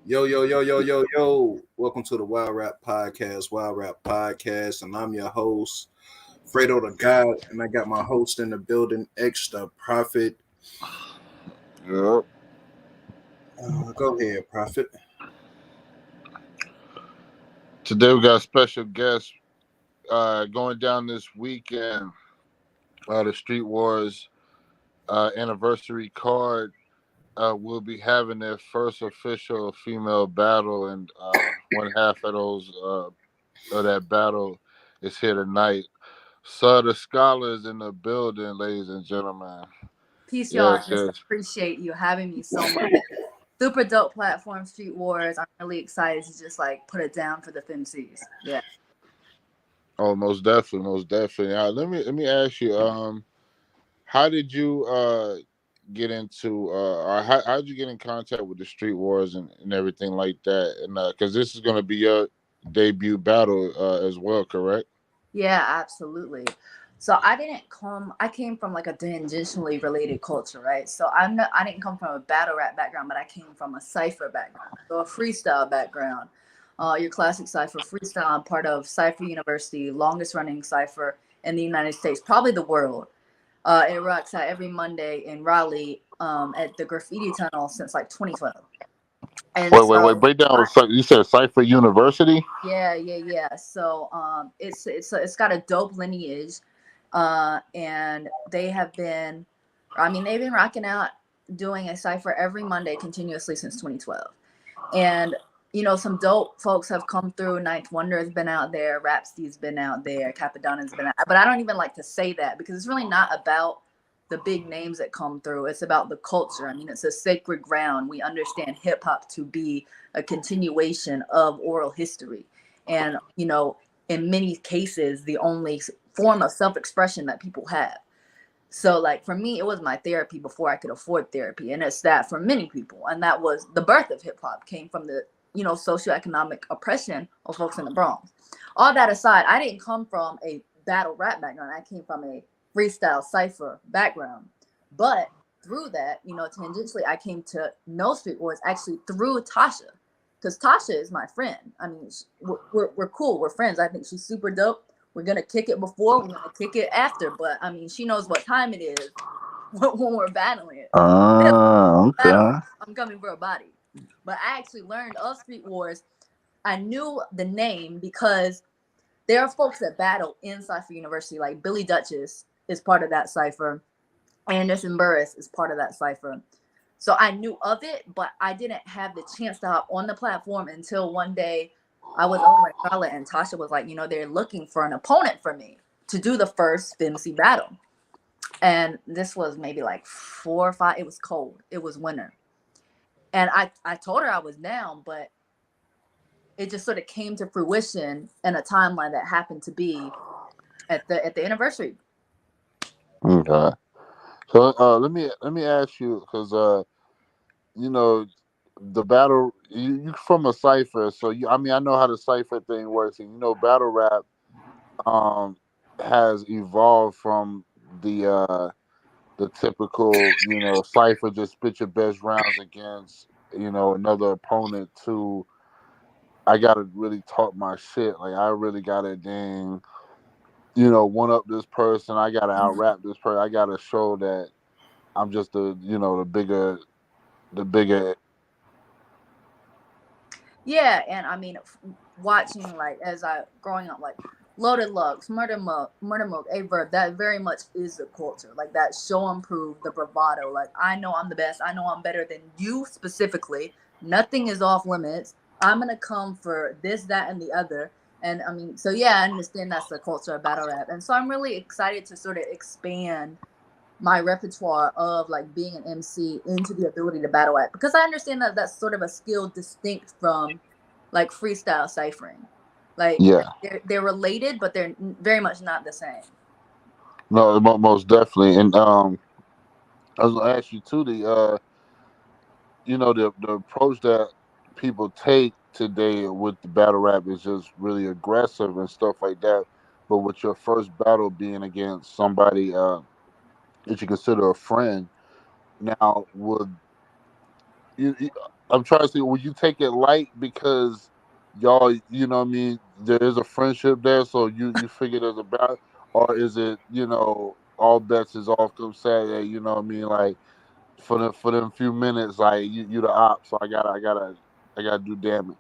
Yo, yo, yo, yo, yo, yo. Welcome to the Wild Rap Podcast, and I'm your host, Fredo the God, and I got my host in the building, Extra Prophet. Yep. Go ahead, Prophet. Today we got a special guest going down this weekend. The Street Wars anniversary card will be having their first official female battle, and one half of that battle is here tonight. So the scholars in the building, ladies and gentlemen. Peace, y'all. Yes, Just yes. appreciate you having me so much. Super dope platform, Street Wars. I'm really excited to just like put it down for the FemCs. Yeah. Oh, most definitely, most definitely. Let me ask you. How did you get into or how did you get in contact with the Street Wars and everything like that? And because this is going to be your debut battle as well, correct? Yeah, absolutely. So I came from like a tangentially related culture, right? So I didn't come from a battle rap background, but I came from a cipher background, so a freestyle background. Your classic cipher freestyle. I'm part of Cipher University, longest running cipher in the United States, probably the world. It rocks out every Monday in Raleigh at the Graffiti Tunnel since like 2012. And Wait. so, Break down. You said Cipher University. yeah. So, it's got a dope lineage, and they have been, I mean, they've been rocking out doing a cipher every Monday continuously since 2012. And some dope folks have come through. Ninth Wonder has been out there, Rhapsody's been out there, Capadonna's been out. But I don't even like to say that because it's really not about the big names that come through. It's about the culture. I mean, it's a sacred ground. We understand hip hop to be a continuation of oral history. And, in many cases, the only form of self-expression that people have. So, like, for me, it was my therapy before I could afford therapy. And it's that for many people. And that was the birth of hip hop came from the, socioeconomic oppression of folks in the Bronx. All that aside, I didn't come from a battle rap background. I came from a freestyle cipher background. But through that, tangentially, I came to know Street Wars actually through Tasha. Because Tasha is my friend. I mean, we're cool. We're friends. I think she's super dope. We're going to kick it before, we're going to kick it after. But, I mean, she knows what time it is when we're battling it. Okay. I'm coming for a body. But I actually learned of Street Wars. I knew the name because there are folks that battle in Cipher University, like Billy Duchess is part of that cipher. Anderson Burris is part of that cipher. So I knew of it, but I didn't have the chance to hop on the platform until one day I was over in Charlotte and Tasha was like, they're looking for an opponent for me to do the first FemC battle. And this was maybe like 4 or 5. It was cold. It was winter. And I told her I was down, but it just sort of came to fruition in a timeline that happened to be at the anniversary. Okay. So let me ask you because you know the battle you from a cipher, so I know how the cipher thing works, and battle rap um has evolved from the typical cipher, just spit your best rounds against another opponent, to I gotta really talk my shit, like I really gotta one up this person, I gotta out rap this person, I gotta show that I'm just the bigger. Yeah, and I mean, watching like as I growing up, like Loaded Lux, Murder Milk, A Verb, that very much is the culture. Like that show and prove, the bravado. Like I know I'm the best. I know I'm better than you specifically. Nothing is off limits. I'm gonna come for this, that, and the other. And I mean, so yeah, I understand that's the culture of battle rap, and so I'm really excited to sort of expand my repertoire of like being an MC into the ability to battle at, because I understand that that's sort of a skill distinct from like freestyle ciphering. Like Yeah, they're related, but they're very much not the same. no, most definitely. And I was gonna ask you too, the approach that people take today with the battle rap is just really aggressive and stuff like that. But with your first battle being against somebody that you consider a friend, now would I'm trying to see, will you take it light because y'all, you know what I mean, there is a friendship there, so you figure there's a balance, or is it, all bets is off come Saturday, you know what I mean, like for them few minutes, like you the op, so I gotta do damage.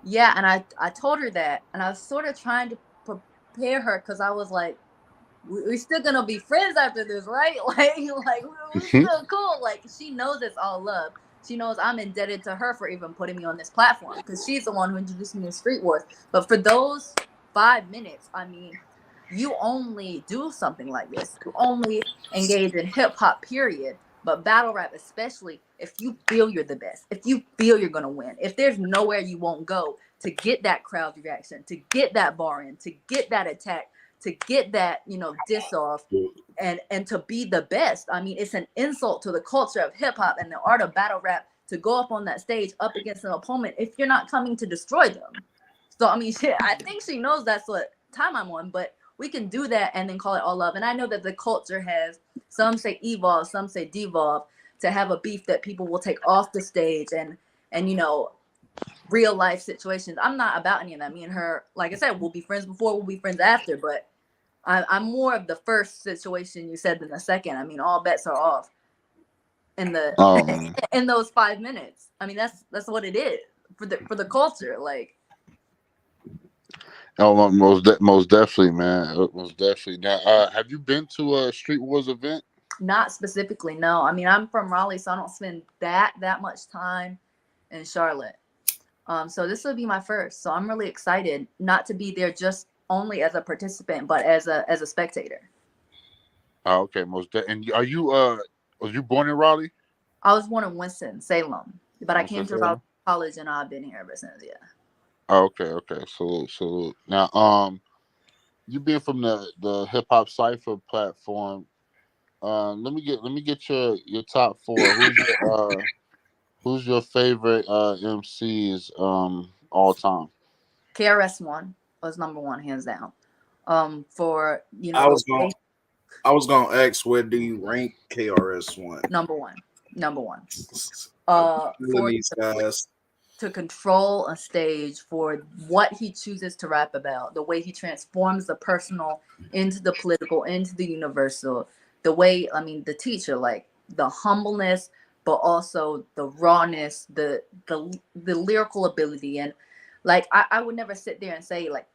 Yeah, and I told her that, and I was sort of trying to prepare her because I was like, we're still gonna be friends after this, right? Like we're still cool. Like she knows it's all love. She knows I'm indebted to her for even putting me on this platform because she's the one who introduced me to Street Wars. But for those 5 minutes, I mean, you only do something like this. You only engage in hip hop, period. But battle rap, especially if you feel you're the best, if you feel you're gonna win, if there's nowhere you won't go to get that crowd reaction, to get that bar in, to get that attack, to get that, diss off, and to be the best. I mean, it's an insult to the culture of hip hop and the art of battle rap to go up on that stage up against an opponent if you're not coming to destroy them. So I mean, shit, I think she knows that's what time I'm on, but we can do that and then call it all love. And I know that the culture has, some say evolve, some say devolve, to have a beef that people will take off the stage and real life situations. I'm not about any of that. Me and her, like I said, we'll be friends before, we'll be friends after, but I'm more of the first situation you said than the second. I mean, all bets are off in the Um, in those 5 minutes. I mean, that's what it is for the culture. Like, oh, most definitely, man, most definitely. Now, have you been to a Street Wars event? not specifically, no. I mean, I'm from Raleigh, so I don't spend that much time in Charlotte. So this will be my first. So I'm really excited not to be there just only as a participant, but as a spectator. Oh, okay, and are you was you born in Raleigh? I was born in Winston-Salem, but I What's came that to Raleigh say? College and I've been here ever since. Yeah. Oh, okay, okay. Salute, salute. Now, you being from the hip hop cipher platform, let me get your top four. Who's your favorite MCs all time? KRS-One was number one, hands down. For I the was going way, I was gonna ask, where do you rank KRS-One? number one, number one. I'm feeling For these guys. to control a stage, for what he chooses to rap about, the way he transforms the personal into the political, into the universal, the way, I mean, the teacher, like the humbleness, but also the rawness, the lyrical ability. And like I would never sit there and say like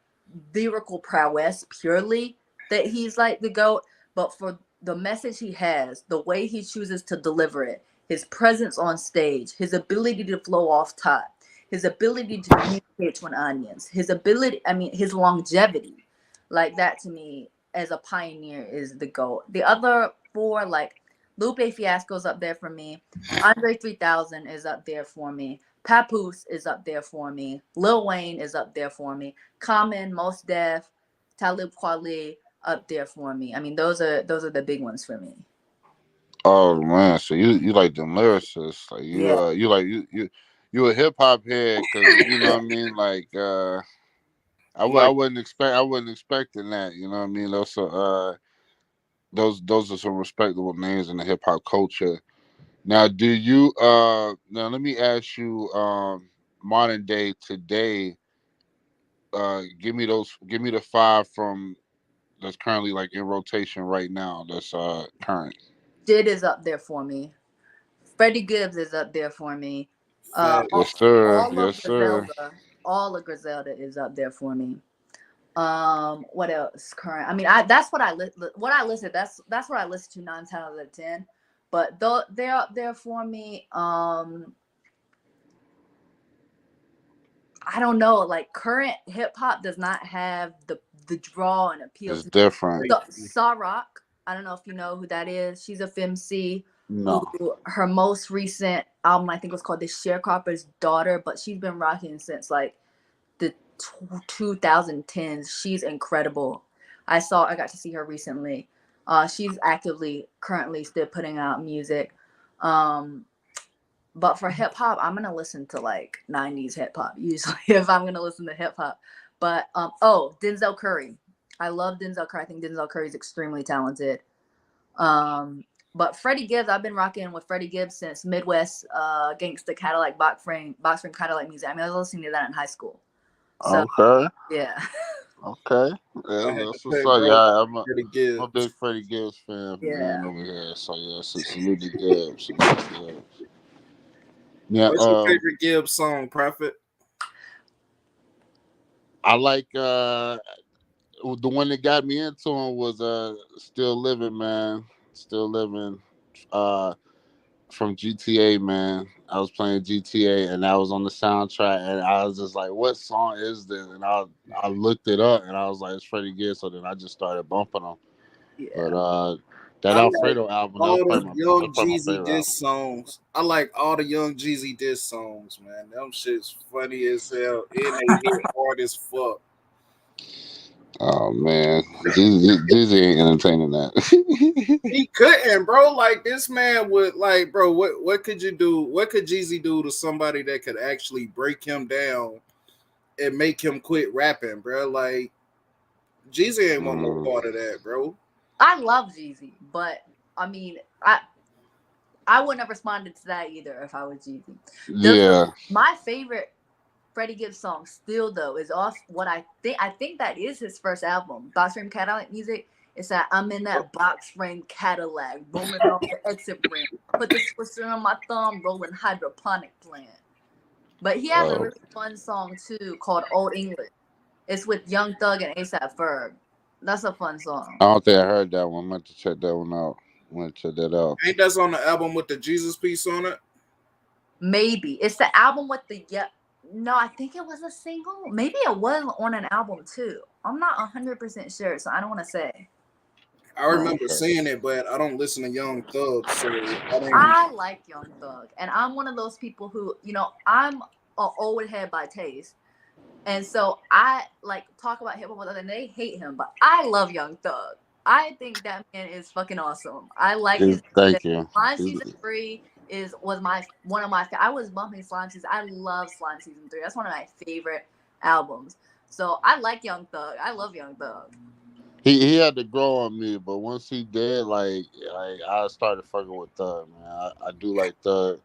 lyrical prowess purely that he's like the GOAT, but for the message he has, the way he chooses to deliver it, his presence on stage, his ability to flow off top, his ability to communicate to an audience, his ability, I mean, his longevity, like that to me as a pioneer is the GOAT. The other four, like Lupe Fiasco's up there for me. Andre 3000 is up there for me. Papoose is up there for me. Lil Wayne is up there for me. Common, Mos Def, Talib Kweli up there for me. I mean, those are the big ones for me. Oh man, so you like them lyricists? Like you Yeah. you like you a hip hop head? Because you know what I mean. Like I'm I like, wasn't expecting that. You know what I mean. Those are some respectable names in the hip hop culture. Now, now let me ask you, modern day today, give me the five from that's currently like in rotation right now. That's current. Jid is up there for me. Freddie Gibbs is up there for me. Uh, fat. Yes, all, sir. all Yes, of sir. Griselda is up there for me. What else? Current. I mean, that's what what I listed. That's what I listen to 9 times out of 10. But though they're up there for me. I don't know. Like current hip hop does not have the draw and appeal It's to me. different. So Saw Rock, I don't know if you know who that is. She's a FMC who, No. her most recent album I think was called The Sharecropper's Daughter, but she's been rocking since like the 2010s. She's incredible. I got to see her recently. She's actively currently still putting out music. But for hip hop, I'm gonna listen to like 90s hip hop usually if I'm gonna listen to hip hop. But Denzel Curry. I love Denzel Curry. I think Denzel Curry is extremely talented. But Freddie Gibbs, I've been rocking with Freddie Gibbs since Midwest Gangsta Cadillac box frame Cadillac music. I mean, I was listening to that in high school. So Okay. yeah. Okay. I Yeah, had to that's what's pay up. bro Yeah, Freddie I'm a big Gibbs. Freddie Gibbs fan, man, Yeah. over here. So yeah, salute to Gibbs. Salute to Gibbs. Yeah, What's your favorite Gibbs song, Prophet? I like the one that got me into him was Still Living, man. Still Living. Uh from GTA, man. I was playing GTA and I was on the soundtrack and I was just like, what song is this? And I looked it up and I was like, it's Freddie Gibbs. So then I just started bumping them. But Yeah. that I like Alfredo album, all the that's Young probably my Jeezy favorite album. diss songs. I like all the Young Jeezy diss songs, man. Them shit's funny as hell. And they hit hard as fuck. Oh man, Jeezy ain't entertaining that. He couldn't, bro. Like this man would like, bro, what could you do? What could Jeezy do to somebody that could actually break him down and make him quit rapping, bro? Like Jeezy ain't want no part of that, bro. I love Jeezy, but I mean, I wouldn't have responded to that either if I was Jeezy. Yeah. My favorite Freddie Gibbs song still though is off what I think that is his first album, Box Frame Cadillac Music. It's that I'm in that box frame Cadillac, rolling off the exit ramp, put the switcher on my thumb, rolling hydroponic plant. But he has a really fun song too called Old English. It's with Young Thug and ASAP Ferg. That's a fun song. I don't think I heard that one. I'm going to check that one out. I'm going to check that out. Ain't that's on the album with the Jesus piece on it? Maybe it's the album with the No, I think it was a single. Maybe it was on an album too. I'm not 100% sure, so I don't want to say. I remember seeing it, but I don't listen to Young Thug, so I like Young Thug, and I'm one of those people who, I'm an old head by taste, and so I like talk about hip hop with others, and they hate him, but I love Young Thug. I think that man is fucking awesome. I like his. Thank you. Slime Season 3 was one of my. I was bumping Slime Season. I love Slime Season 3. That's one of my favorite albums. So I like Young Thug. I love Young Thug. He had to grow on me, but once he did, like I started fucking with Thug, man. I do like Thug.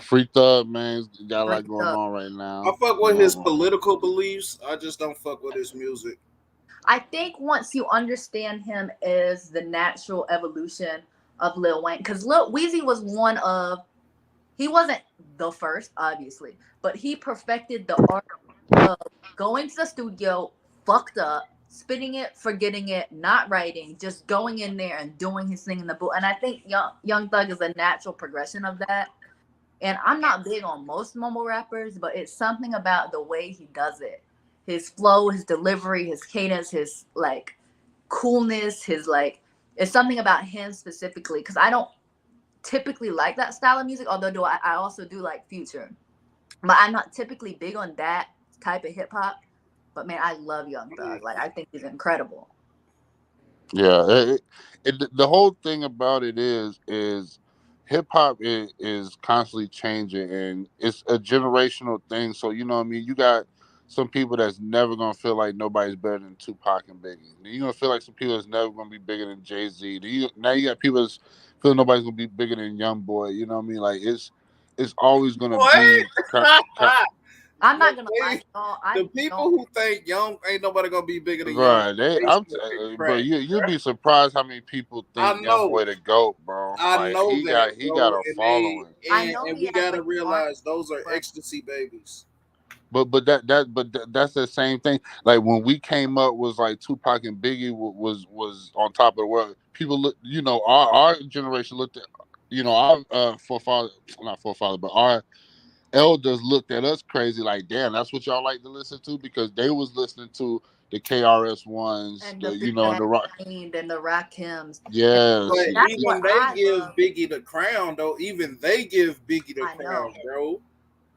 Free Thug, man, he's got a lot going on right now. I fuck with his political beliefs. I just don't fuck with his music. I think once you understand him as the natural evolution of Lil Wayne, because Lil Weezy was he wasn't the first, obviously, but he perfected the art of going to the studio, fucked up, spitting it, forgetting it, not writing, just going in there and doing his thing in the booth. And I think Young Thug is a natural progression of that. And I'm not big on most mumble rappers, but it's something about the way he does it. His flow, his delivery, his cadence, his like coolness, it's something about him specifically. Because I don't typically like that style of music, although I also do like Future. But I'm not typically big on that type of hip hop. But man, I love Young Thug. Like I think he's incredible. Yeah, the whole thing about it is hip hop is constantly changing, and it's a generational thing. So you know what I mean. You got some people that's never gonna feel like nobody's better than Tupac and Biggie. Then you're gonna feel like some people that's never gonna be bigger than Jay-Z. Now you got people that's feel nobody's gonna be bigger than Young Boy. You know what I mean? Like it's always gonna be. I'm not gonna lie, y'all. The people who think ain't nobody gonna be bigger than right. Young. Bro, you'd be surprised how many people think Young Boy the GOAT, bro. I know he got a following. And we gotta realize those are ecstasy babies. But that's the same thing. Like when we came up, was like Tupac and Biggie was on top of the world. People look, our generation looked at, our not forefather, but our elders looked at us crazy. Like, damn, that's what y'all like to listen to, because they was listening to the KRS ones, and and the rock and the Rakims. Yes, but even they give Biggie the crown, though. Even they give Biggie the crown, bro.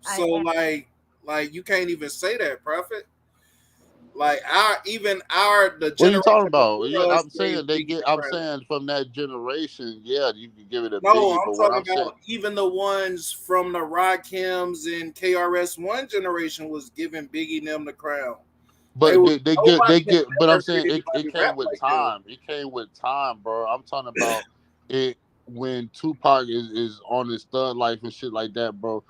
So like you can't even say that, Prophet. Like the generation. What are you talking about? Yeah, I'm saying I'm saying from that generation, yeah, you can give it a Biggie. I'm talking about even the ones from the Rakims and KRS-One generation was giving Biggie them the crown. But they get. But I'm saying it came with time. It came with time, bro. I'm talking about it. when Tupac is on his thug life and shit like that, bro,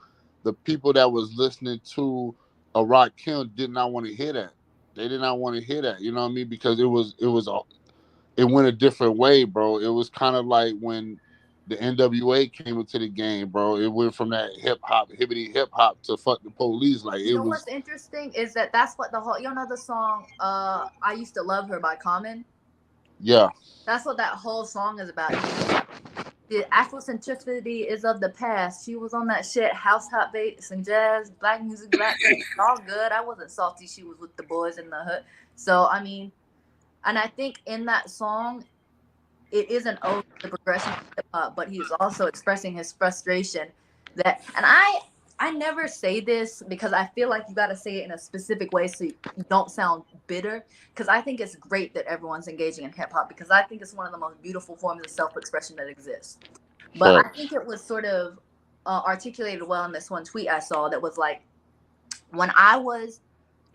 the people that was listening to a Rakim did not want to hear that. They did not want to hear that. You know what I mean? Because it went a different way, bro. It was kind of like when the NWA came into the game, bro. It went from that hip hop, hibbity hip hop to fuck the police. Like You it know was, what's interesting is that that's what the whole, you know, the song I Used to Love Her by Common. yeah. That's what that whole song is about. The Afrocentricity is of the past. She was on that shit, house hop bass and jazz, black music, black bass, all good. I wasn't salty. She was with the boys in the hood. So I mean, and I think in that song, it is an ode to the progression of hip hop, but he's also expressing his frustration that, and I never say this because I feel like you got to say it in a specific way so you don't sound bitter. Because I think it's great that everyone's engaging in hip hop because I think it's one of the most beautiful forms of self expression that exists. But I think it was sort of articulated well in this one tweet I saw that was like, when I was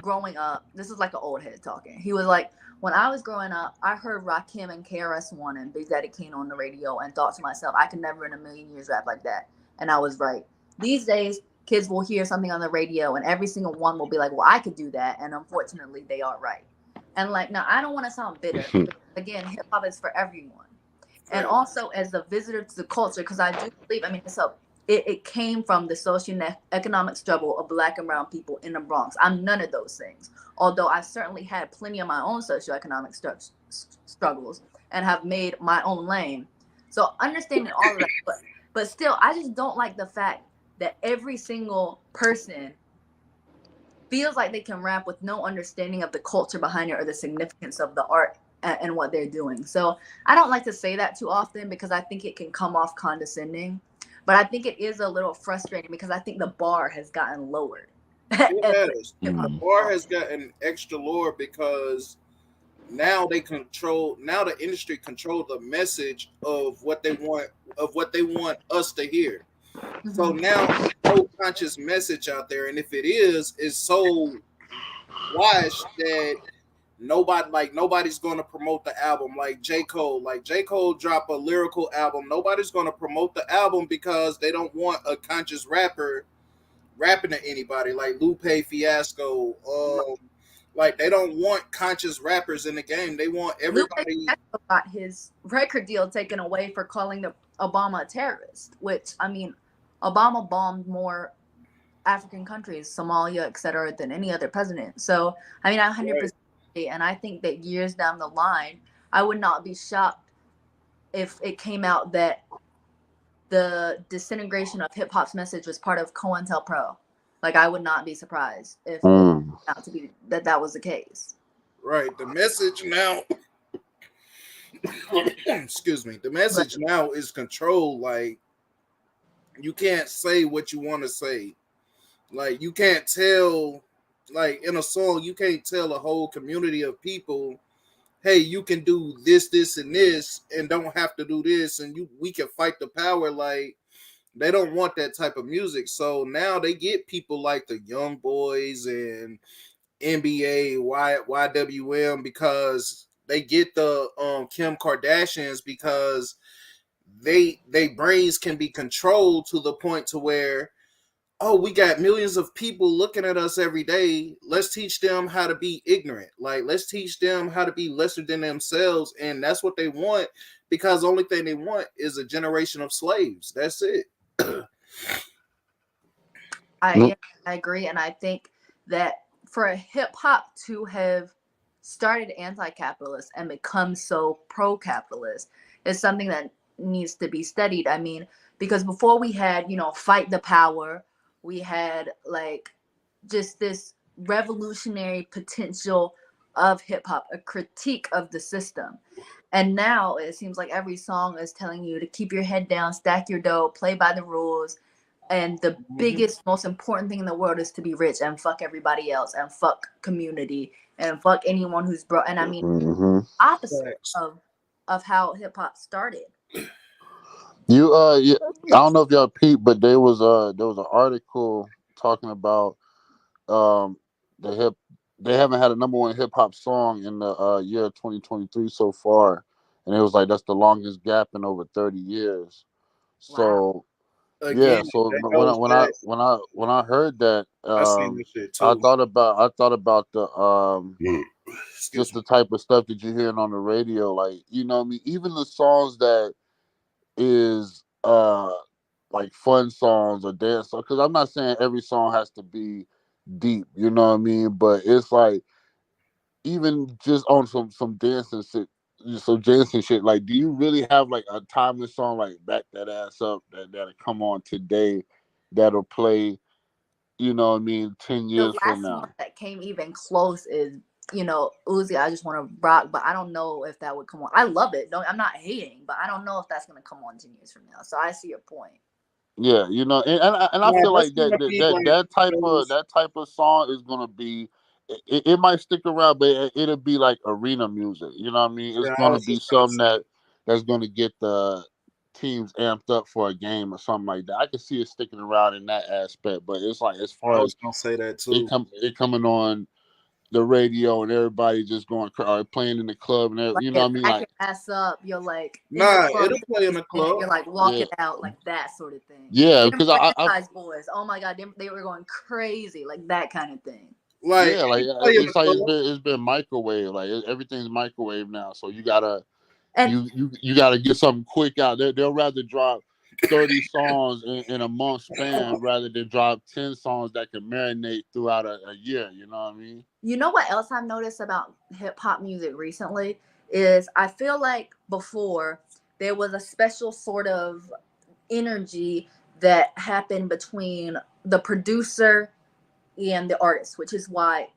growing up, this is like an old head talking. He was like, when I was growing up, I heard Rakim and KRS-One and Big Daddy Kane on the radio and thought to myself, I could never in a million years rap like that. And I was right. These days, kids will hear something on the radio and every single one will be like, well, I could do that. And unfortunately, they are right. And like, now I don't want to sound bitter. Again, hip hop is for everyone. And also as a visitor to the culture, because I do believe, I mean, it came from the socio-economic struggle of Black and brown people in the Bronx. I'm none of those things, although I certainly had plenty of my own socio-economic struggles and have made my own lane. So understanding all of that, but still, I just don't like the fact that every single person feels like they can rap with no understanding of the culture behind it or the significance of the art and what they're doing. So I don't like to say that too often because I think it can come off condescending. But I think it is a little frustrating because I think the bar has gotten lowered. It has. The bar has gotten extra lower because now they control. Now the industry control the message of what they want us to hear. So now it's no conscious message out there, and if it is, it's so washed that nobody's going to promote the album. Like J Cole drop a lyrical album, nobody's going to promote the album because they don't want a conscious rapper rapping to anybody like Lupe Fiasco. Like they don't want conscious rappers in the game. They want everybody. Lupe got his record deal taken away for calling the Obama a terrorist, which I mean, Obama bombed more African countries, Somalia, etc., than any other president. So I mean, I 100%. And I think that years down the line, I would not be shocked if it came out that the disintegration of hip hop's message was part of COINTELPRO. Like, I would not be surprised if it turned out to be that was the case. Right. The message now, excuse me, the message now is controlled. Like, you can't say what you want to say. Like, you can't tell, like, in a song, you can't tell a whole community of people, hey, you can do this, and this, and don't have to do this, and we can fight the power. Like, they don't want that type of music. So now they get people like the Young Boys and NBA, YWM, because they get the Kim Kardashians because they brains can be controlled to the point to where, oh, we got millions of people looking at us every day. Let's teach them how to be ignorant. Like, let's teach them how to be lesser than themselves. And that's what they want because the only thing they want is a generation of slaves. That's it. I agree. And I think that for a hip hop to have started anti-capitalist and become so pro-capitalist is something that needs to be studied. I mean, because before we had, fight the power, we had like just this revolutionary potential of hip hop, a critique of the system. And now it seems like every song is telling you to keep your head down, stack your dough, play by the rules. And the biggest, most important thing in the world is to be rich and fuck everybody else and fuck community and fuck anyone who's broke. And I mean, opposite of how hip hop started. I don't know if y'all peeped, but there was an article talking about they haven't had a number one hip hop song in the year 2023 so far, and it was like that's the longest gap in over 30 years. Wow. So Again, yeah, so that when I goes when I back. when I when I heard that, I seen this shit I too. thought about the Excuse just me. the type of stuff that you're hearing on the radio, like what I mean, even the songs that is like fun songs or dance songs. Because I'm not saying every song has to be deep, you know what I mean, but it's like even just on some dancing shit, some dancing shit. Like, do you really have like a timeless song like "Back That Ass Up" that'll come on today, that'll play? You know what I mean? 10 years The from last one now. that came even close is, Uzi, I Just Want to Rock, but I don't know if that would come on. I love it. I'm not hating, but I don't know if that's going to come on 10 years from now. So I see your point. Yeah, and I Nah, feel that's like that gonna that be that, like that type of those. that type of song is gonna be. It might stick around, but it'll be like arena music. You know what I mean? It's Yeah, I gonna was be just gonna something say. that's gonna get the teams amped up for a game or something like that. I can see it sticking around in that aspect, but it's like as I far was as gonna say that too. it coming on the radio and everybody just going playing in the club and Like, you know yeah, what I mean? back your Like ass up. You're like in the Nah, club, it'll play in the club. you're like yeah, walking out, like that sort of thing. yeah, Even because I've franchise boys, oh my God, they were going crazy, like that kind of thing. Like yeah, like it'll play in the it's like club. it's been microwave. Like everything's microwave now, so you gotta And you got to get something quick out. They'll rather drop 30 songs in a month span rather than drop 10 songs that can marinate throughout a year. You know what I mean? you know what else I've noticed about hip hop music recently is I feel like before there was a special sort of energy that happened between the producer and the artist, which is why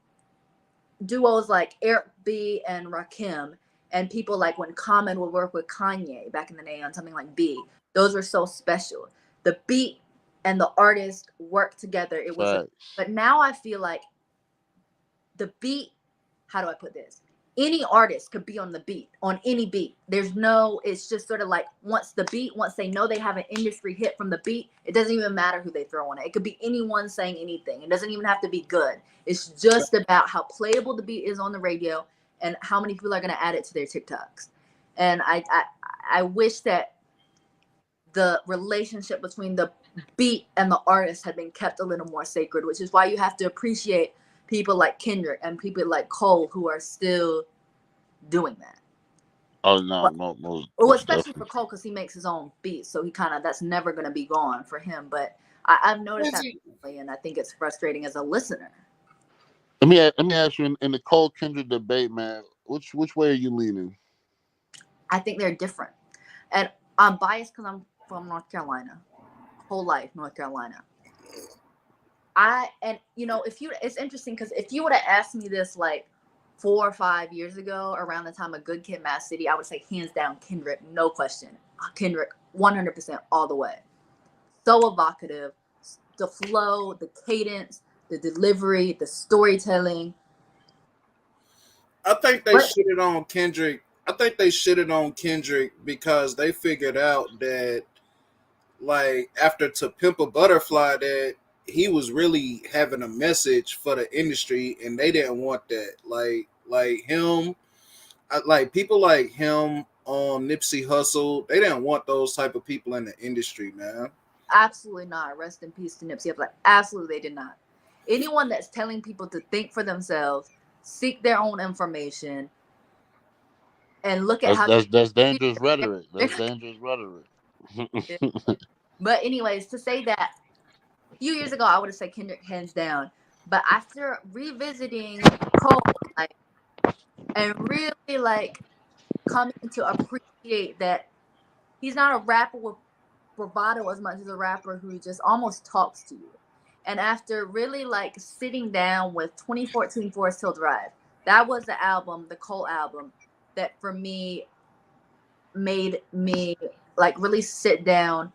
duos like Eric B and Rakim and people like when Common would work with Kanye back in the day on something like B, those were so special. The beat and the artist worked together. It was Facts. but now I feel like the beat, how do I put this? Any artist could be on the beat, on any beat. There's no, it's just sort of like once they know they have an industry hit from the beat, it doesn't even matter who they throw on it. It could be anyone saying anything. It doesn't even have to be good. It's just about how playable the beat is on the radio and how many people are going to add it to their TikToks. And I wish that the relationship between the beat and the artist had been kept a little more sacred, which is why you have to appreciate people like Kendrick and people like Cole who are still doing that. Oh no, But well, most especially for definitely. Cole because he makes his own beats, so he kind of that's never going to be gone for him. But I've noticed Is that he? recently, and I think it's frustrating as a listener. Let me ask you in the Cole Kendrick debate, man. Which way are you leaning? I think they're different, and I'm biased because I'm from North Carolina, whole life North Carolina. If you, it's interesting because if you would have asked me this like 4 or 5 years ago, around the time of Good Kid, Mad City, I would say hands down Kendrick, no question, Kendrick, 100% all the way. So evocative, the flow, the cadence, the delivery, the storytelling. I think they But shitted on Kendrick. I think they shitted on Kendrick because they figured out that like after To Pimp a Butterfly that he was really having a message for the industry and they didn't want that. Like him, like people like him, Nipsey Hussle, they didn't want those type of people in the industry, man. absolutely not. Rest in peace to Nipsey. I'm like, absolutely, they did not. Anyone that's telling people to think for themselves, seek their own information, and look at That's how that's that's you. dangerous rhetoric. That's dangerous rhetoric. But anyways, to say that a few years ago, I would have said Kendrick hands down. But after revisiting Cole, like, and really like coming to appreciate that he's not a rapper with bravado as much as a rapper who just almost talks to you. And after really like sitting down with 2014 Forest Hill Drive, that was the album, the Cole album, that for me made me like really sit down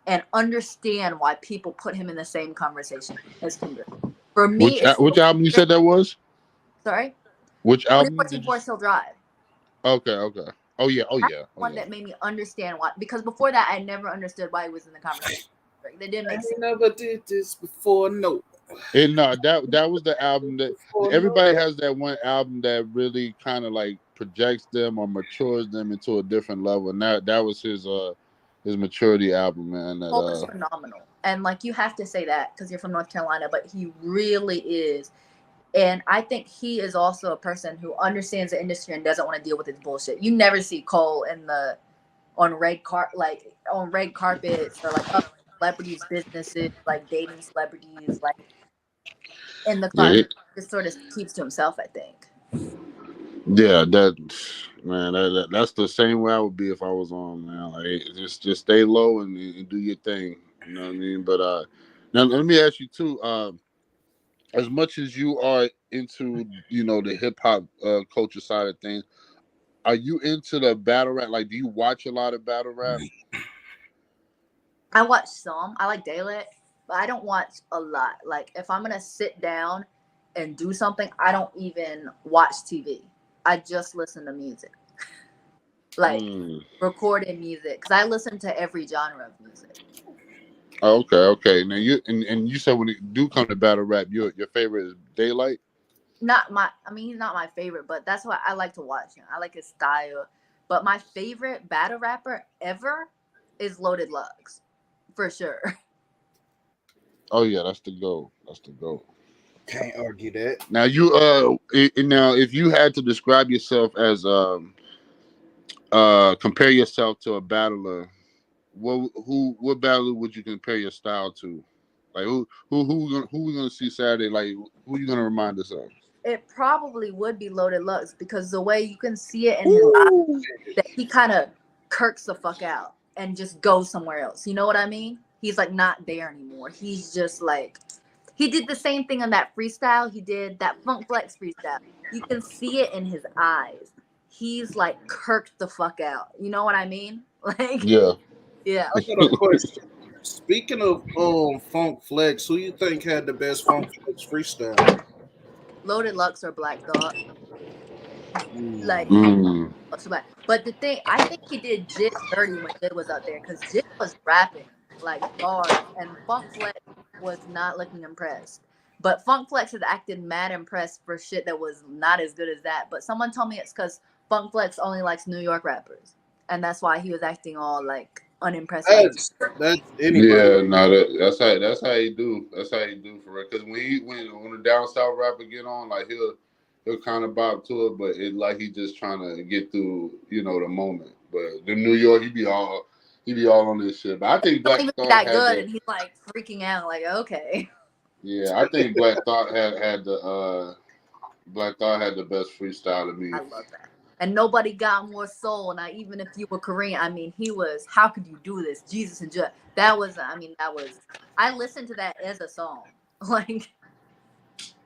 and understand why people put him in the same conversation as Kendrick. For me, it's Which album you said that was? sorry, Which album 2014 did you? Forest Hill Drive. Okay, okay. Oh yeah, oh That's yeah, oh the one yeah. that made me understand why. Because before that, I never understood why he was in the conversation. That didn't I make sense. never did this before, no. And no, that was the album that Before, no. everybody has that one album that really kind of like projects them or matures them into a different level. And that was his maturity album, man. That Cole is phenomenal, and like you have to say that because you're from North Carolina, but he really is. And I think he is also a person who understands the industry and doesn't want to deal with its bullshit. You never see Cole on red carpets or like celebrities' businesses, like dating celebrities, like in the yeah, closet. Just sort of keeps to himself, I think. yeah, that man, that's the same way I would be if I was on, man. Like just stay low and do your thing. You know what I mean? But now let me ask you too. As much as you are into the hip hop culture side of things, are you into the battle rap? Like, do you watch a lot of battle rap? I watch some. I like daylight, but I don't watch a lot. Like if I'm gonna sit down and do something, I don't even watch TV. I just listen to music, like Mm. recorded music, because I listen to every genre of music. Oh, okay. Now and you said when it do come to battle rap, your favorite is Daylight. I mean, he's not my favorite, but that's why I like to watch him. I like his style. But my favorite battle rapper ever is Loaded Lux, for sure. Oh yeah, that's the goal. That's the goal. Can't argue that. Now now if you had to describe yourself as compare yourself to a battler, what battler would you compare your style to? Like who we gonna see Saturday? Like who you gonna remind us of? It probably would be Loaded Lux because the way you can see it in his eyes Ooh. that he kind of kirks the fuck out and just goes somewhere else. You know what I mean? He's like not there anymore. He's just like he did the same thing on that freestyle. He did that Funk Flex freestyle. You can see it in his eyes. He's like kirked the fuck out. You know what I mean? Like, Yeah. yeah, I got a question. Speaking of Funk Flex, who you think had the best Funk Flex freestyle? Loaded Lux or Black Thought. Like, Mm. Mm. but the thing, I think he did Jit dirty when Jit was out there because Jit was rapping like bars, and Funk Flex was not looking impressed. But Funk Flex has acted mad impressed for shit that was not as good as that. But someone told me it's because Funk Flex only likes New York rappers, and that's why he was acting all like unimpressed with. That's anybody. Yeah, no, that's how he do. That's how he do for it. Because when the down south rapper get on, like he'll kind of bob to it, but it like he just trying to get through, the moment. But the New York, he be all on this shit. But I think He don't Black even be Thought that had good, the and he's like freaking out, like okay. yeah. I think Black Thought had the Black Thought had the best freestyle to I me. love that. And nobody got more soul. Now, even if you were Korean, I mean, he was. How could you do this, Jesus and just that was. I mean, that was. I listened to that as a song, like.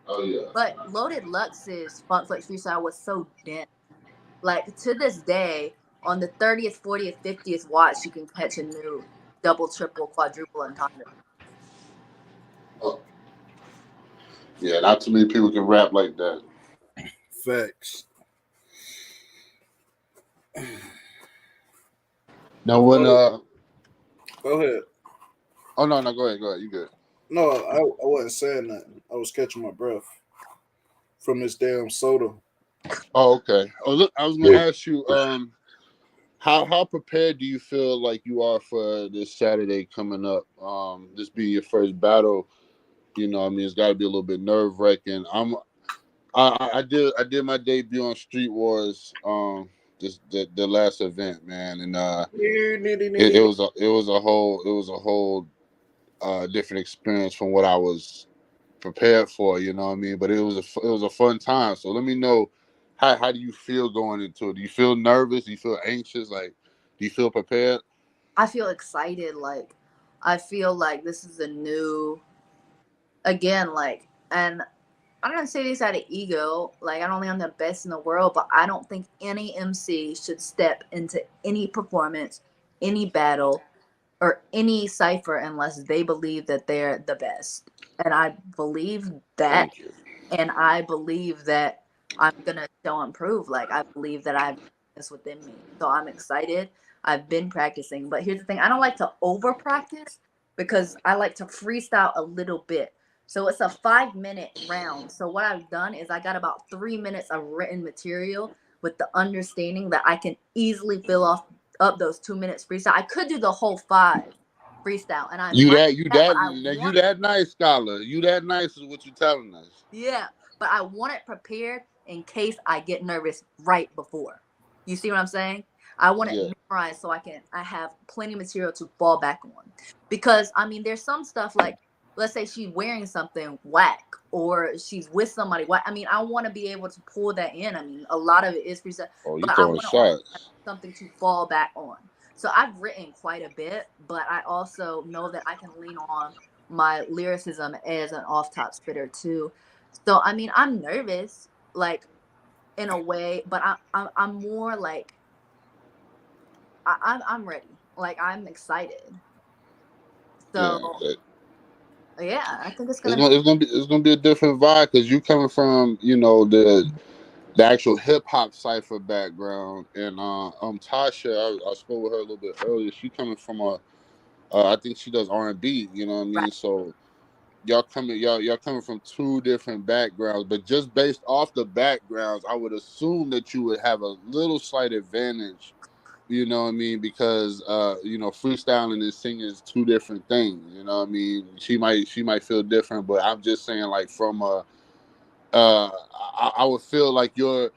Oh yeah. But Loaded Lux's Funk Flex freestyle was so dense. Like to this day, on the 30th, 40th, 50th watch, you can catch a new double, triple, quadruple entendre. Oh, yeah, not too many people can rap like that. Facts. Now when Oh, go ahead. oh no, go ahead, you good. No, I wasn't saying nothing. I was catching my breath from this damn soda. Oh, okay. Oh, look, I was gonna ask you, how prepared do you feel like you are for this Saturday coming up? This being your first battle, I mean, it's got to be a little bit nerve wracking. I did my debut on Street Wars, this the last event, man, and it was a whole different experience from what I was prepared for. You know what I mean? But it was a fun time. So let me know, how do you feel going into it? Do you feel nervous? Do you feel anxious? Like, do you feel prepared? I feel excited. Like, I feel like this is a new, again, like, and I'm gonna say this out of ego. Like, I don't think I'm the best in the world, but I don't think any MC should step into any performance, any battle, or any cipher unless they believe that they're the best. And I believe that, Thank you. and I believe that I'm gonna show and prove. Like, I believe that I've this within me. So I'm excited. I've been practicing, but here's the thing: I don't like to over practice because I like to freestyle a little bit. So it's a 5-minute round. So what I've done is I got about 3 minutes of written material, with the understanding that I can easily fill off up those 2 minutes freestyle. I could do the whole 5 freestyle, and I You might that you that, but that I you want that nice, scholar. You that nice is what you telling us. yeah, but I want it prepared in case I get nervous right before. You see what I'm saying? I want it Yeah. memorized so I have plenty of material to fall back on. Because I mean, there's some stuff like, let's say she's wearing something whack or she's with somebody whack. I mean, I want to be able to pull that in. I mean, a lot of it is freestyle, Oh, you but I throwing want to also have shots. something to fall back on. So I've written quite a bit, but I also know that I can lean on my lyricism as an off top spitter too. So I mean, I'm nervous, like in a way, but I'm more like I'm ready. Like I'm excited. Yeah. So yeah, I think it's It's gonna be gonna it's gonna be a different vibe because you coming from the actual hip hop cipher background, and Tasha, I spoke with her a little bit earlier. She coming from I think she does R&B. You know what I right. mean? So y'all coming from two different backgrounds, but just based off the backgrounds, I would assume that you would have a little slight advantage. You know what I mean? Because freestyling and singing is two different things. You know what I mean? She might feel different, but I'm just saying, like, from a I would feel like your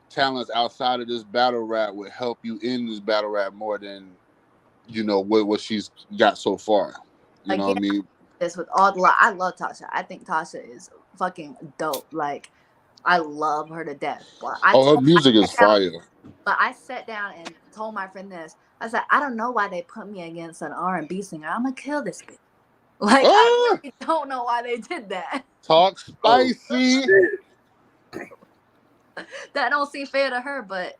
talents outside of this battle rap would help you in this battle rap more than what she's got so far. You know Again, what I mean? this with all the love. I love Tasha. I think Tasha is fucking dope. Like I love her to death. Oh, her music is Sat down, fire. but I sat down and told my friend this. I said, I don't know why they put me against an R&B singer. I'm gonna kill this bitch. Like I Ah, really don't know why they did that. talk Oh spicy. shit. That don't seem fair to her, but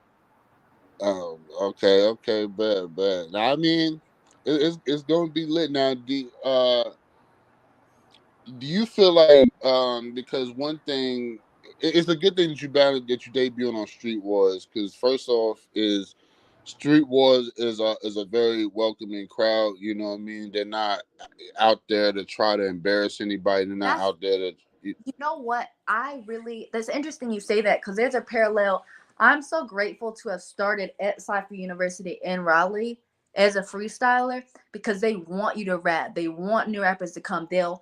Okay, okay, bad. Now, I mean, it's gonna be lit now. Do you feel like because one thing, it's a good thing that you debuted on Street Wars, because first off is Street Wars is a very welcoming crowd. You know what I mean? They're not out there to try to embarrass anybody. They're not that's out there to. you know what? That's interesting you say that because there's a parallel. I'm so grateful to have started at Cypher University in Raleigh as a freestyler because they want you to rap. They want new rappers to come. They'll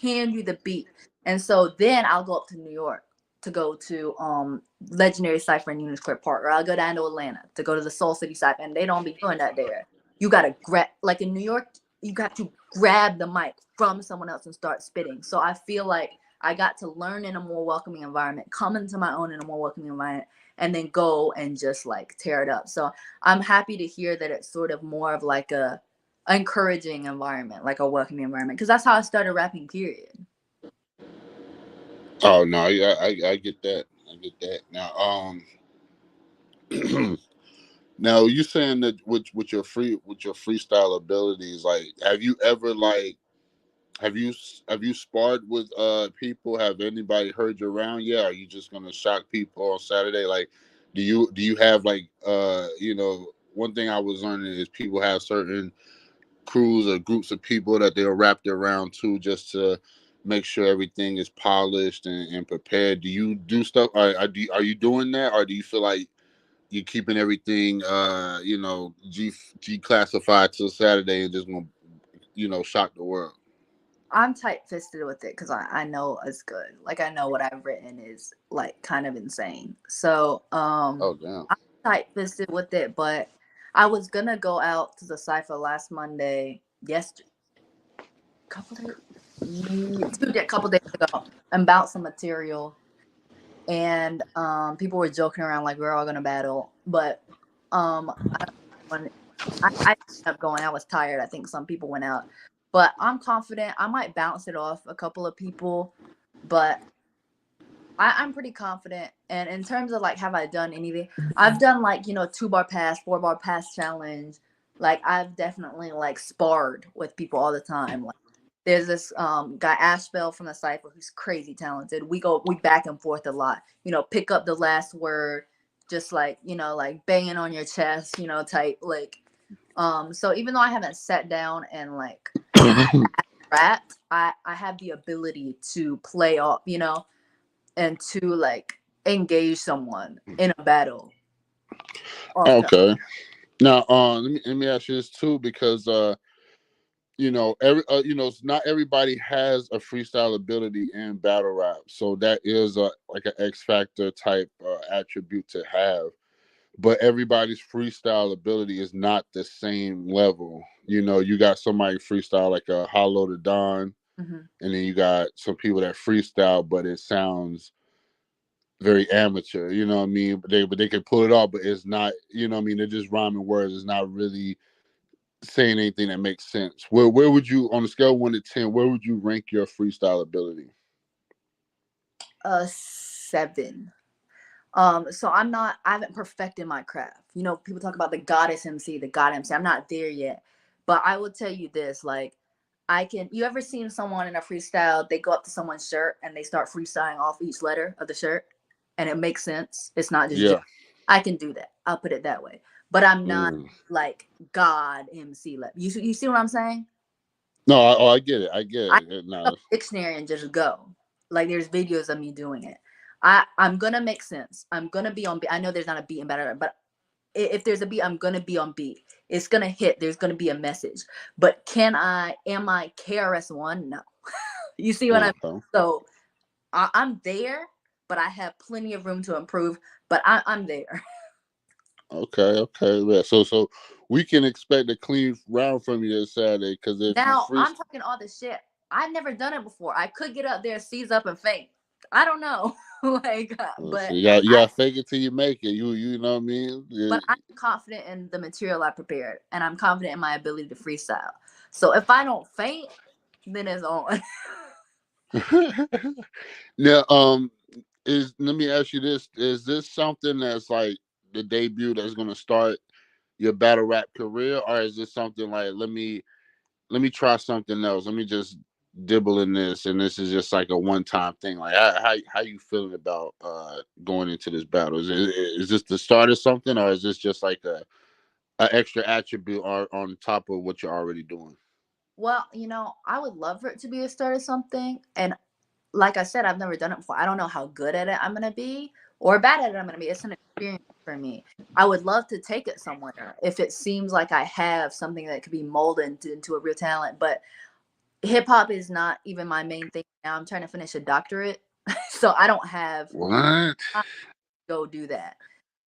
hand you the beat. And so then I'll go up to New York to go to Legendary Cypher in Union Square Park, or I'll go down to Atlanta to go to the Soul City Cypher, and they don't be doing that there. You gotta grab, like in New York, you got to grab the mic from someone else and start spitting. So I feel like I got to learn in a more welcoming environment, come into my own in a more welcoming environment, and then go and just like tear it up. So I'm happy to hear that it's sort of more of like a encouraging environment, like a welcoming environment, because that's how I started rapping. Period. Oh no, yeah, I get that. I get that. Now, now you saying that with your freestyle abilities, like, have you ever like have you have you sparred with people? Have anybody heard you around? Yeah, are you just gonna shock people on Saturday? Like, do you have like one thing I was learning is people have certain crews or groups of people that they'll wrap their around to just to make sure everything is polished and prepared. Do you do stuff? Are you doing that, or do you feel like you're keeping everything G classified till Saturday and just gonna shock the world? I'm tight fisted with it because I know it's good. Like I know what I've written is like kind of insane. So Oh damn. I'm tight fisted with it, but I was gonna go out to the cipher last Monday, yesterday, couple days, a couple days ago, and bounce some material. And people were joking around like we're all gonna battle, but I when I ended up going. I was tired. I think some people went out, but I'm confident. I might bounce it off a couple of people, but I'm pretty confident. And in terms of like, have I done anything? I've done like 2 bar pass, 4 bar pass challenge. Like I've definitely like sparred with people all the time. Like there's this guy Ashbel from the cipher who's crazy talented. We back and forth a lot. Pick up the last word, just like like banging on your chest, type like. So even though I haven't sat down and like rapped, I have the ability to play off, and to like engage someone in a battle often. Okay. Now, let me ask you this too, because not everybody has a freestyle ability in battle rap, so that is a like an X factor type attribute to have. But everybody's freestyle ability is not the same level. You got somebody freestyle like a Hollow to Don, Mhm. and then you got some people that freestyle, but it sounds very amateur. You know what I mean? But they can pull it off, but it's not. You know what I mean? They're just rhyming words. It's not really saying anything that makes sense. Where would you, on a scale of 1 to 10, where would you rank your freestyle ability? A 7. So I haven't perfected my craft. People talk about the goddess MC, the god MC. I'm not there yet. But I will tell you this, like, you ever seen someone in a freestyle, they go up to someone's shirt and they start freestyling off each letter of the shirt and it makes sense. It's not just Yeah. I can do that. I'll put it that way. But I'm not Mm. like God MC level. You see what I'm saying? No, I get it. I get I it. pick up No. a dictionary and just go. Like there's videos of me doing it. I'm gonna make sense. I'm gonna be on beat. I know there's not a beat in better, but if there's a beat, I'm gonna be on beat. It's gonna hit. There's gonna be a message. But am I KRS-One? No. You see what I mean? Okay. So I'm there, but I have plenty of room to improve. But I'm there. Okay. Okay. Yeah. So we can expect a clean round from you this Saturday, because if you Now freeze, I'm talking all this shit. I've never done it before. I could get up there, seize up, and faint. I don't know, like, so but you got to fake it till you make it. You know what I mean? but I'm confident in the material I prepared, and I'm confident in my ability to freestyle. So if I don't faint, then it's on. Now, let me ask you this: is this something that's like the debut that's going to start your battle rap career, or is this something like let me try something else? Let me just dibble in this, and this is just like a one time thing. Like, how you feeling about going into this battle? Is this the start of something, or is this just like a extra attribute on top of what you're already doing? Well, I would love for it to be a start of something, and like I said, I've never done it before. I don't know how good at it I'm gonna be or bad at it I'm gonna be. It's an experience for me. I would love to take it somewhere if it seems like I have something that could be molded into a real talent. But hip hop is not even my main thing now. I'm trying to finish a doctorate, so I don't have What, time to go do that.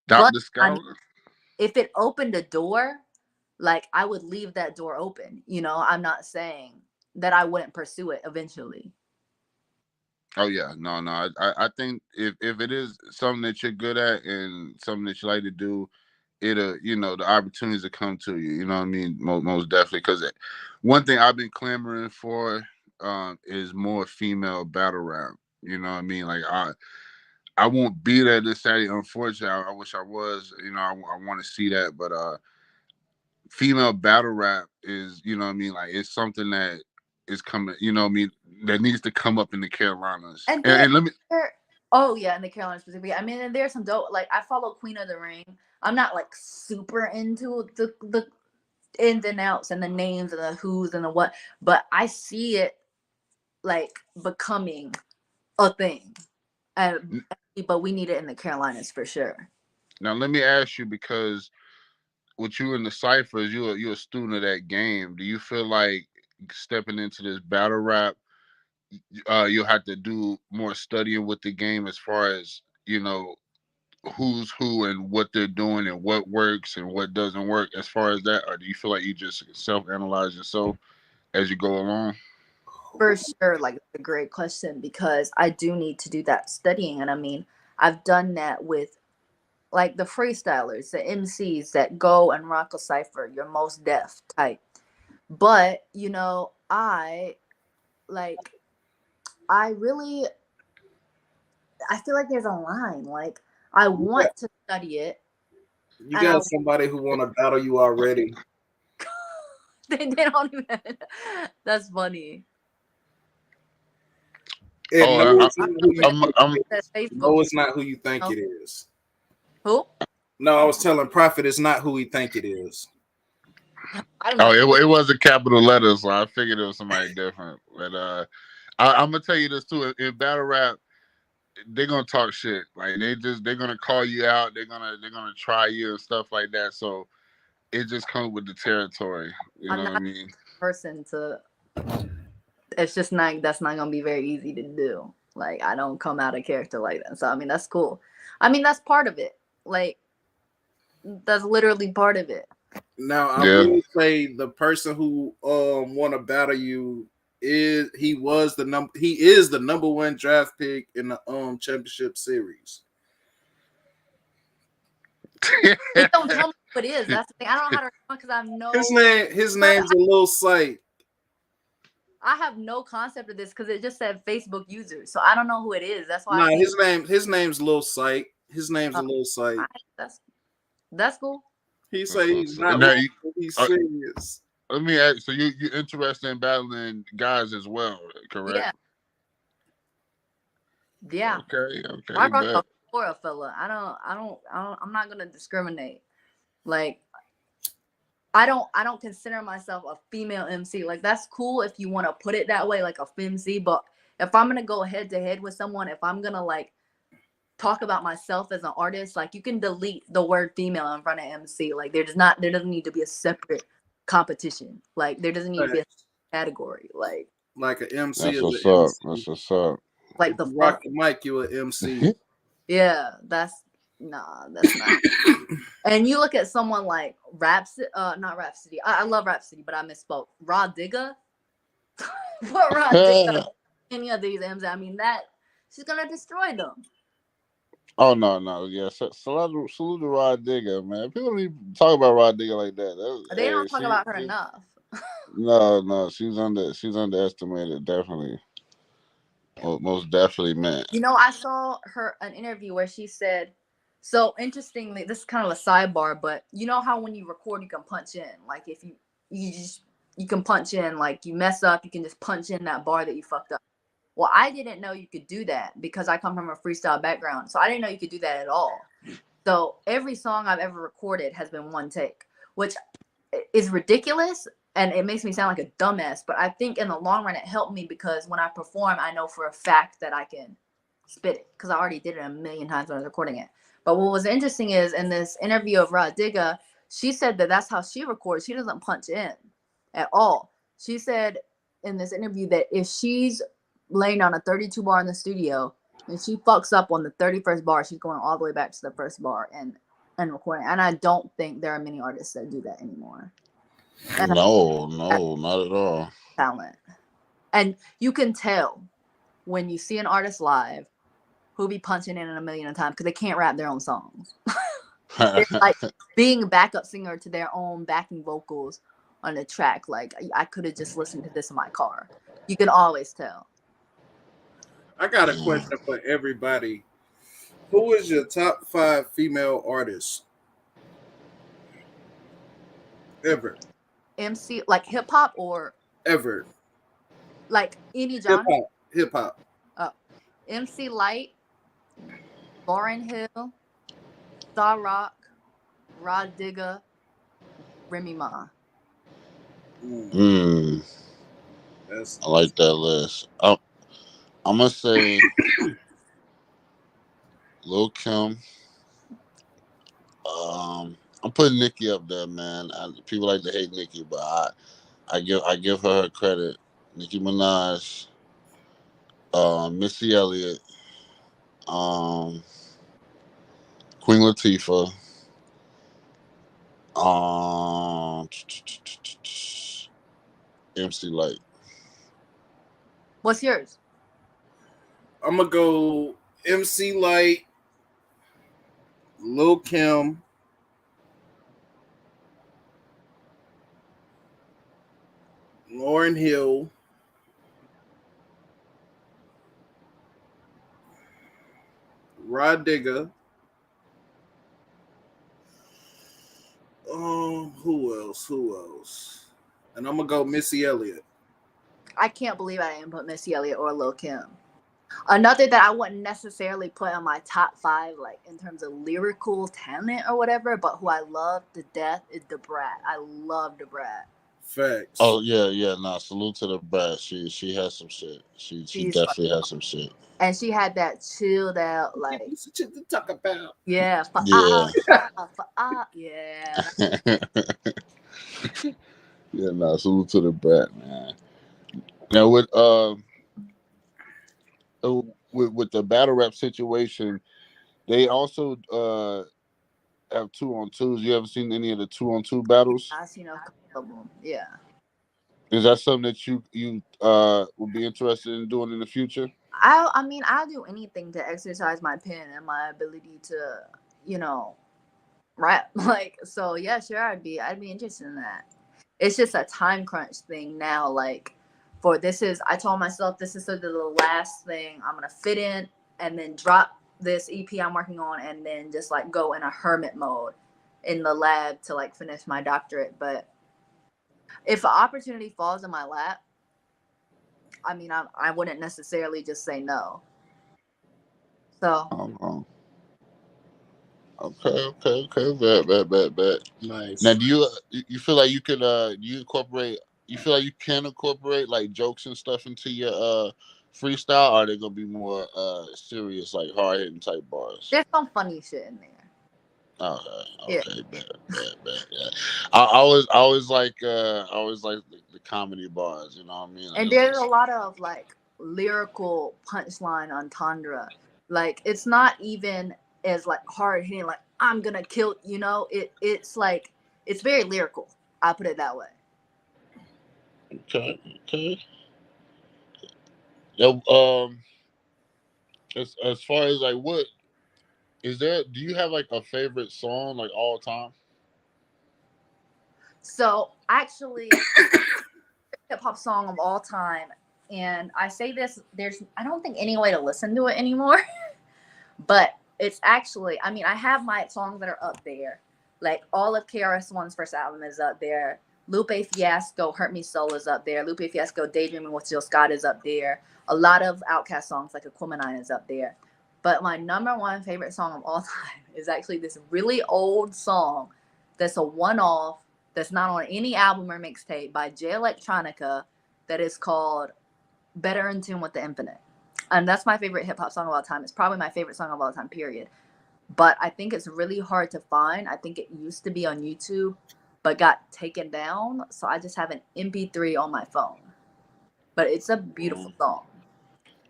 But Doctor I mean, Scholar? if it opened a door, like I would leave that door open. I'm not saying that I wouldn't pursue it eventually. Oh yeah, no. I think if it is something that you're good at and something that you like to do, it'll the opportunities will come to you. You know what I mean? Most definitely. Because one thing I've been clamoring for is more female battle rap. You know what I mean? Like I won't be there this Saturday. Unfortunately, I wish I was. I want to see that, but female battle rap is, what I mean, like it's something that is coming. You know what I mean? That needs to come up in the Carolinas. And And let me. oh yeah, in the Carolinas specifically. I mean, and there's some dope. Like I follow Queen of the Ring. I'm not like super into the ins and outs and the names and the who's and the what, but I see it like becoming a thing. And but we need it in the Carolinas for sure. Now let me ask you, because with you in the ciphers, you're a student of that game. Do you feel like stepping into this battle rap, you'll have to do more studying with the game as far as who's who and what they're doing and what works and what doesn't work as far as that, or do you feel like you just self-analyze yourself as you go along? For sure, like it's a great question because I do need to do that studying, and I mean, I've done that with like the freestylers, the MCs that go and rock a cipher, your most def type. But like I really I feel like there's a line. Like I You got, want to study it, you and I got somebody who want to battle you already. they don't even. That's funny. And Oh, no, it's I not who you think I'm it that is. Facebook. No, it's not who you think Oh, it is. who? No, I was telling Prophet it's not who he think it is. I don't Oh, know. it was a capital letter, so I figured it was somebody different. But I'm gonna tell you this too: in battle rap, they're gonna talk shit. Like they're gonna call you out. They're gonna try you and stuff like that. So it just comes with the territory. You I'm know not what I a mean? person to. It's just not. That's not gonna be very easy to do. Like I don't come out of character like that. So I mean that's cool. I mean that's part of it. Like that's literally part of it. Now I Yeah. will say the person who want to battle you he is the number one draft pick in the championship series. It don't tell me what it is. That's the thing. I don't know how to respond because I have no. His name's a little sight. I have no concept of this because it just said Facebook user, so I don't know who it is. That's why I Nah, can't. his name's Lil Sight. His name's a little sight. Right, that's cool. He That's say he's what's not now. lying, he's Uh, serious. Let me ask. So you interested in battling guys as well, correct? Yeah, yeah. Okay. I Okay. rock Bet. for a fella. I'm not gonna discriminate. Like I don't consider myself a female MC. Like that's cool if you want to put it that way, like a femc. But if I'm gonna go head to head with someone, if I'm gonna like talk about myself as an artist, like you can delete the word female in front of MC. Like there doesn't need to be a separate competition. Like there doesn't need to be a category. Like an MC That's is what's an up. MC. That's what's up. like If the you fuck. rock the mic, you an MC. Yeah, that's not. And you look at someone like Rhapsody, not Rhapsody. I love Rhapsody, but I misspoke. Raw Digga. What Raw Digga? Any of these M's? I mean that she's gonna destroy them. Oh no, yeah. Salute to Rod Digger, man. People don't even talk about Rod Digger like that. They don't Hey, talk about her enough. no, she's underestimated, definitely. Most definitely, man. You know, I saw an interview where she said, so interestingly, this is kind of a sidebar, but you know how when you record you can punch in, like if you can punch in, like you mess up, you can just punch in that bar that you fucked up. Well, I didn't know you could do that because I come from a freestyle background. So I didn't know you could do that at all. So every song I've ever recorded has been one take, which is ridiculous. And it makes me sound like a dumbass. But I think in the long run, it helped me because when I perform, I know for a fact that I can spit it because I already did it a million times when I was recording it. But what was interesting is in this interview of Rod Digga, she said that that's how she records. She doesn't punch in at all. She said in this interview that if she's laying down a 32 bar in the studio and she fucks up on the 31st bar, she's going all the way back to the first bar and recording. And I don't think there are many artists that do that anymore. And No, not at all. talent. And you can tell when you see an artist live who be punching in a million times because they can't rap their own songs. It's like being a backup singer to their own backing vocals on a track. Like I could have just listened to this in my car. You can always tell. I got a question for everybody. Who is your top 5 female artists ever? MC like hip hop or Ever. like any Hip genre. hop. Hip hop. Oh, MC Light, Lauryn Hill, Star Rock, Rod Digga, Remy Ma. I like that list. I'm gonna say Lil Kim. I'm putting Nicki up there, man. People like to hate Nicki, but I give her credit. Nicki Minaj, Missy Elliott, um, Queen Latifah, um, MC Light. What's yours? I'm gonna go MC Light, Lil Kim, Lauryn Hill, Rod Digger. Who else? Who else? And I'm gonna go Missy Elliott. I can't believe I didn't put Missy Elliott or Lil Kim. Another that I wouldn't necessarily put on my top 5, like in terms of lyrical talent or whatever, but who I love to death is Da Brat. I love Da Brat. Facts. Oh yeah. Nah, salute to the brat. She has some shit. She She's definitely has some shit. and she had that chilled out Give like me some shit to talk about. yeah Yeah. yeah. Yeah, nah, salute to the brat, man. Now with the battle rap situation, they also have 2-on-2s. You ever seen any of the 2-on-2 battles? I've seen a couple of them. Yeah. Is that something that you would be interested in doing in the future? I mean I'll do anything to exercise my pen and my ability to you know rap like so yeah sure I'd be interested in that. It's just a time crunch thing now. Like, for this is, I told myself this is sort of the last thing I'm gonna fit in, and then drop this EP I'm working on, and then just like go in a hermit mode in the lab to like finish my doctorate. But if an opportunity falls in my lap, I mean, I wouldn't necessarily just say no. So Oh, okay. Bet. Now, Nice. do you feel like you could you incorporate? You feel like you can incorporate like jokes and stuff into your freestyle? Or are they gonna be more serious, like hard hitting type bars? there's some funny shit in there. Yeah. Okay, bet. Yeah. I always like the comedy bars. You know what I mean? Like, And it's there's a just, lot of like lyrical punchline entendre. Like it's not even as like hard hitting like I'm gonna kill it's like it's very lyrical. I'll put it that way. okay. Yeah, as far as like what is there? Do you have like a favorite song like all time? So actually hip hop song of all time, and I say this, there's I don't think any way to listen to it anymore. But it's actually, I mean, I have my songs that are up there. Like all of KRS-One's first album is up there. Lupe Fiasco, Hurt Me Soul is up there. Lupe Fiasco, Daydreaming with Jill Scott is up there. A lot of Outkast songs like Aquemini is up there. But my number one favorite song of all time is actually this really old song that's a one-off that's not on any album or mixtape by Jay Electronica that is called Better in Tune with the Infinite. And that's my favorite hip hop song of all time. It's probably my favorite song of all time, period. But I think it's really hard to find. I think it used to be on YouTube, but got taken down. So I just have an MP3 on my phone. But it's a beautiful Mm. song.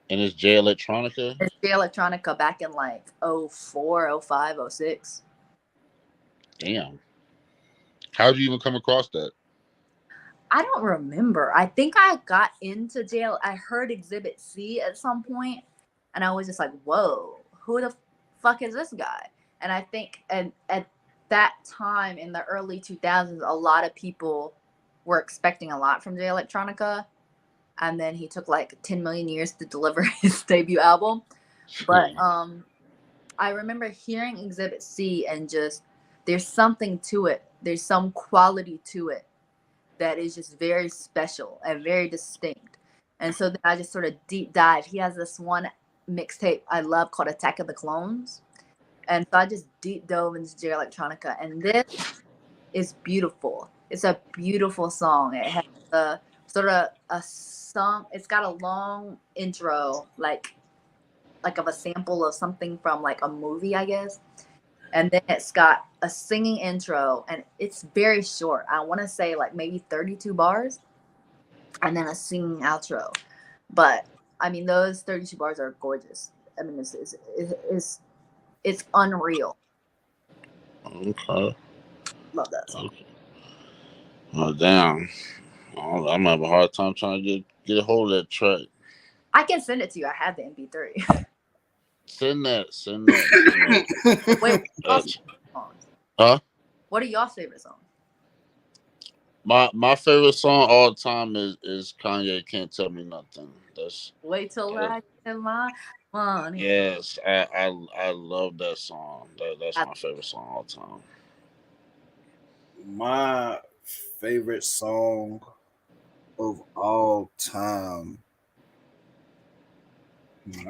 And it's Jay Electronica. It's the Electronica back in like '04, '05, '06. Damn, how did you even come across that? I don't remember. I think I got into jail. I heard Exhibit C at some point, and I was just like, "Whoa, who the fuck is this guy?" And I think, and at that time in the early 2000s, a lot of people were expecting a lot from Jay Electronica, and then he took like 10 million years to deliver his debut album. But I remember hearing Exhibit C and just there's something to it. There's some quality to it that is just very special and very distinct. And so then I just sort of deep dive. He has this one mixtape I love called Attack of the Clones. And so I just deep dove into Jay Electronica. And this is beautiful. It's a beautiful song. It has a sort of a song. It's got a long intro, like of a sample of something from like a movie, I guess. And then it's got a singing intro, and it's very short. I want to say like maybe 32 bars, and then a singing outro. But I mean, those 32 bars are gorgeous. I mean, it's unreal. Okay. Love that song. Okay. Oh damn. I'm having a hard time trying to get a hold of that track. I can send it to you. I have the MP3. Send that. Wait, Uh, songs. huh? What are y'all's favorite songs? My favorite song all time is Kanye Can't Tell Me Nothing. Wait till That I get my money. yes, I love that song. That's I, my favorite song all time. My favorite song of all time.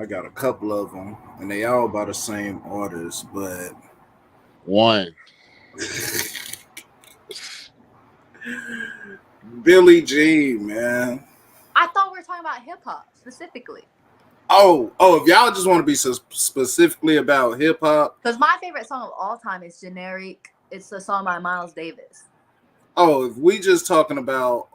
I got a couple of them, and they all by the same artist, but One. Billie Jean, man. I thought we were talking about hip hop specifically. Oh, if y'all just want to be so specifically about hip hop, Because my favorite song of all time is generic. It's a song by Miles Davis. if we just talking about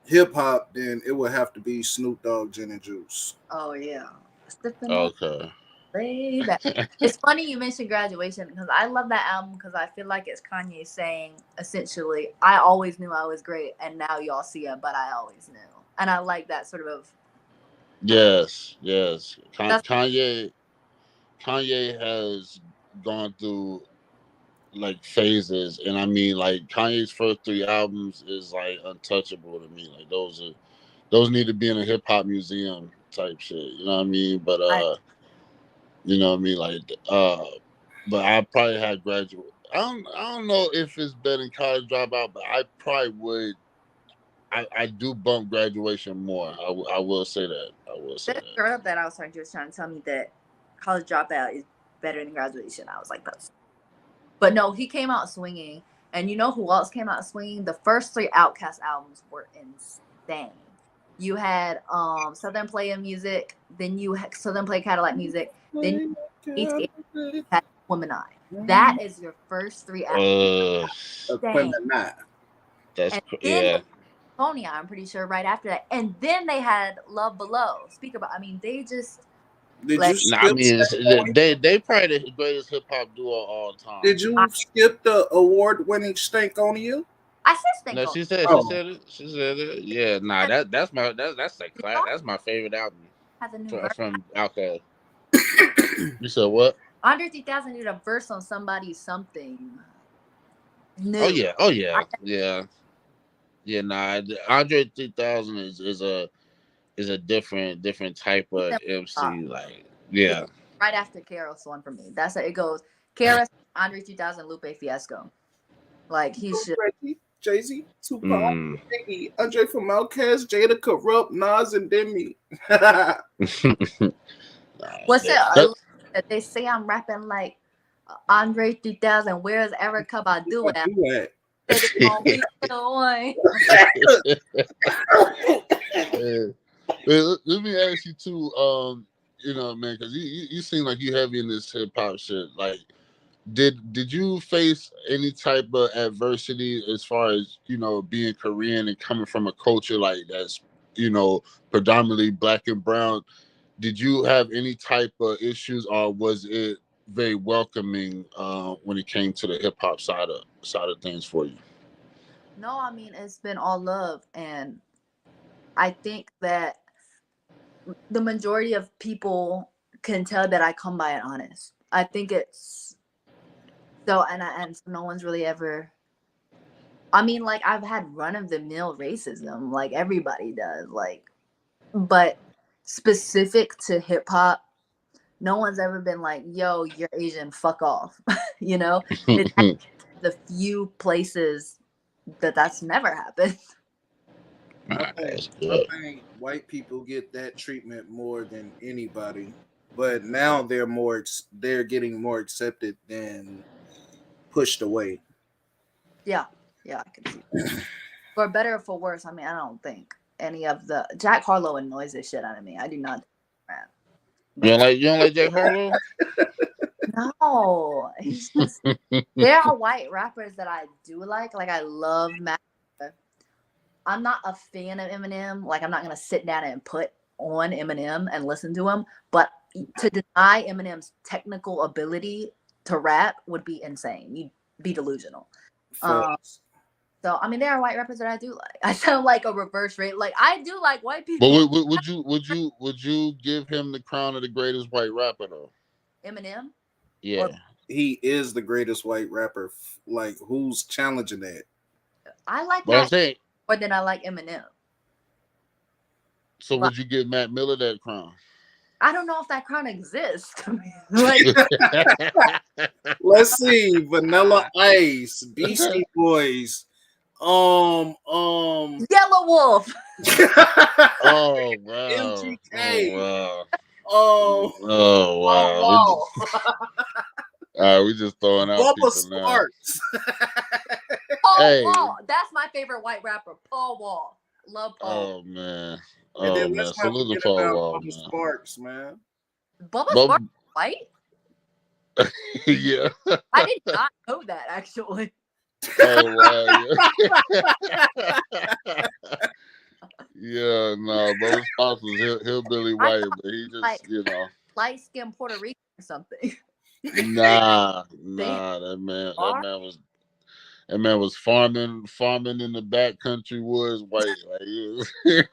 hip hop, then it would have to be Snoop Dogg, Gin and Juice. Oh yeah, Stepping on Okay. Baby. It's funny you mentioned Graduation because I love that album because I feel like it's Kanye saying essentially, I always knew I was great and now y'all see it, but I always knew. And I like that sort of. Yes. That's Kanye has gone through like phases, and I mean, like Kanye's first three albums is like untouchable to me. Like those need to be in a hip hop museum type shit. You know what I mean? But I, you know what I mean? Like but I probably had graduate. I don't know if it's better than College Dropout, but I probably would. I do bump Graduation more. I will say that. I will say that that. girl that I was talking to was trying to tell me that College Dropout is better than Graduation. I was like, that's. But no, he came out swinging. And you know who else came out swinging? The first three Outkast albums were insane. You had Southern Play of Music, then you had Southern Play Cadillac Music, then you had Woman Eye. That is your first three albums. Dang. That's And then yeah. Pony, I'm pretty sure right after that. And then they had Love Below. Speak about I mean, they just Did like you No, I skip? mean they probably the greatest hip hop duo of all time. Did you skip the award-winning Stank on You? I said No, Stanko. Oh, she said it. Yeah, nah, that's my that's my favorite album Has a new verse. from Outkast. You said what? Andre 3000 did a verse on somebody's something new. Oh yeah. Nah, Andre 3000 is a different type of MC. Like It's yeah. right after Karos one for me. That's how it goes. Karos, Andre 3000, Lupe Fiasco. Like he should. Jay-Z, Tupac, Mm. Biggie, Andre from Outkast, Jada Corrupt, Nas, and Demi. What's it? They say I'm rapping like Andre 3000. Where's Erica Badu at? Let me ask you too. You know, man, because you seem like you heavy in this hip hop shit. Like, did you face any type of adversity as far as being Korean and coming from a culture like that's predominantly black and brown? Did you have any type of issues, or was it very welcoming when it came to the hip hop side of things for you? No, I mean it's been all love, and I think that the majority of people can tell that I come by it honest. I think it's so, and no one's really ever. I mean, like I've had run of the mill racism, like everybody does, like, but specific to hip hop, no one's ever been like, "Yo, you're Asian, fuck off," It's the few places that's never happened. I think white people get that treatment more than anybody, but now they're getting more accepted than pushed away. Yeah, I can see that. For better or for worse. I mean, I don't think any of the Jack Harlow annoys the shit out of me. I do not rap. You don't like Jack Harlow? No, he's just. There are white rappers that I do like. Like I love Mac. I'm not a fan of Eminem. Like I'm not gonna sit down and put on Eminem and listen to him. But to deny Eminem's technical ability to rap would be insane. You'd be delusional. So I mean, there are white rappers that I do like. I sound like a reverse rate. Like I do like white people. But would you give him the crown of the greatest white rapper though? Eminem? Yeah. He is the greatest white rapper. Like who's challenging that? I like But I'm Mac saying, more than I like Eminem. so would you give Mac Miller that crown? I don't know if that crown exists. Like, let's see, Vanilla Ice, Beastie Boys, Yellow Wolf. Oh wow. MGK. Oh wow. We just throwing out Bubba people Sparks. Paul Hey, Wall. That's my favorite white rapper. Paul Wall. Love Paul. oh man, And then oh man, let's not salute to forget Paul about Wall, Bubba man. Sparks, man. Bubba But Sparks is white? yeah, I did not know that actually. oh wow, yeah. Yeah, no, Bubba Sparks was hillbilly I white, thought but he like just, you know, light skinned Puerto Rican or something. nah, Damn. that man was farming in the backcountry woods, white, like,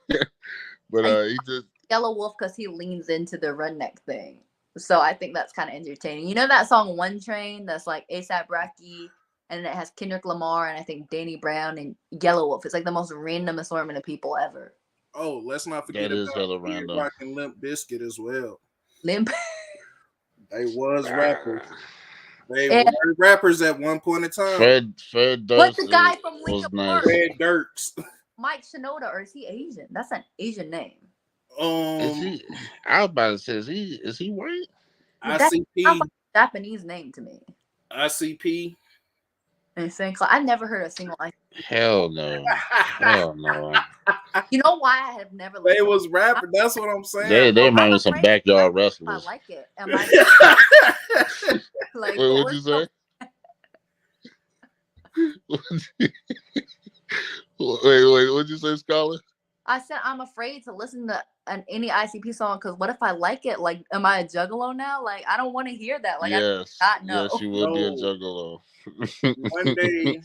but I he just, Yellow Wolf because he leans into the redneck thing. So I think that's kind of entertaining. You know that song One Train that's like ASAP Rocky and it has Kendrick Lamar and I think Danny Brown and Yellow Wolf. It's like the most random assortment of people ever. Oh, let's not forget that is about hella Kid random. Rock and Limp Bizkit as well. Limp. They was rappers. They And were rappers at one point in time. Fred what's Durst the guy from was Linkin Park? nice. Red Dirks. Mike Shinoda, or is he Asian? That's an Asian name. Is Um, he? I was about to say, is he white? That sounds ICP. like a Japanese name to me. ICP. And I never heard a single Hell no, hell no. You know why I have never They listened? was I'm, rapping. That's what I'm saying, They I'm remind me of some afraid to like backyard it if I wrestlers. like it. Am I bro. like Wait, what what'd was you say? Wait, what'd you say, Scholar? I said I'm afraid to listen to any ICP song because what if I like it? Like, am I a juggalo now? Like, I don't want to hear that. Like, I do Yes, not yes, know. you will be a No, juggalo. one day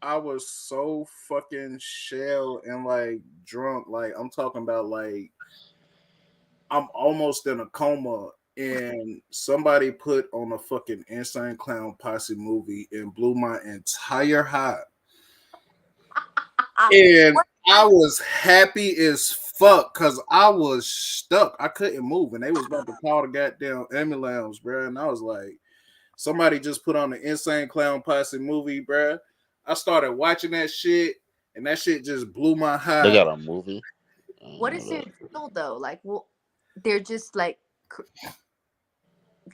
I was so fucking shell and like drunk. Like I'm talking about like I'm almost in a coma. And somebody put on a fucking Insane Clown Posse movie and blew my entire high. And What I was happy as fuck because I was stuck. I couldn't move, and they was about to call the goddamn ambulance, bro. And I was like, somebody just put on the Insane Clown Posse movie, bro. I started watching that shit, and that shit just blew my They high. got a movie. I what don't is know their that. deal though? Like, well, they're just like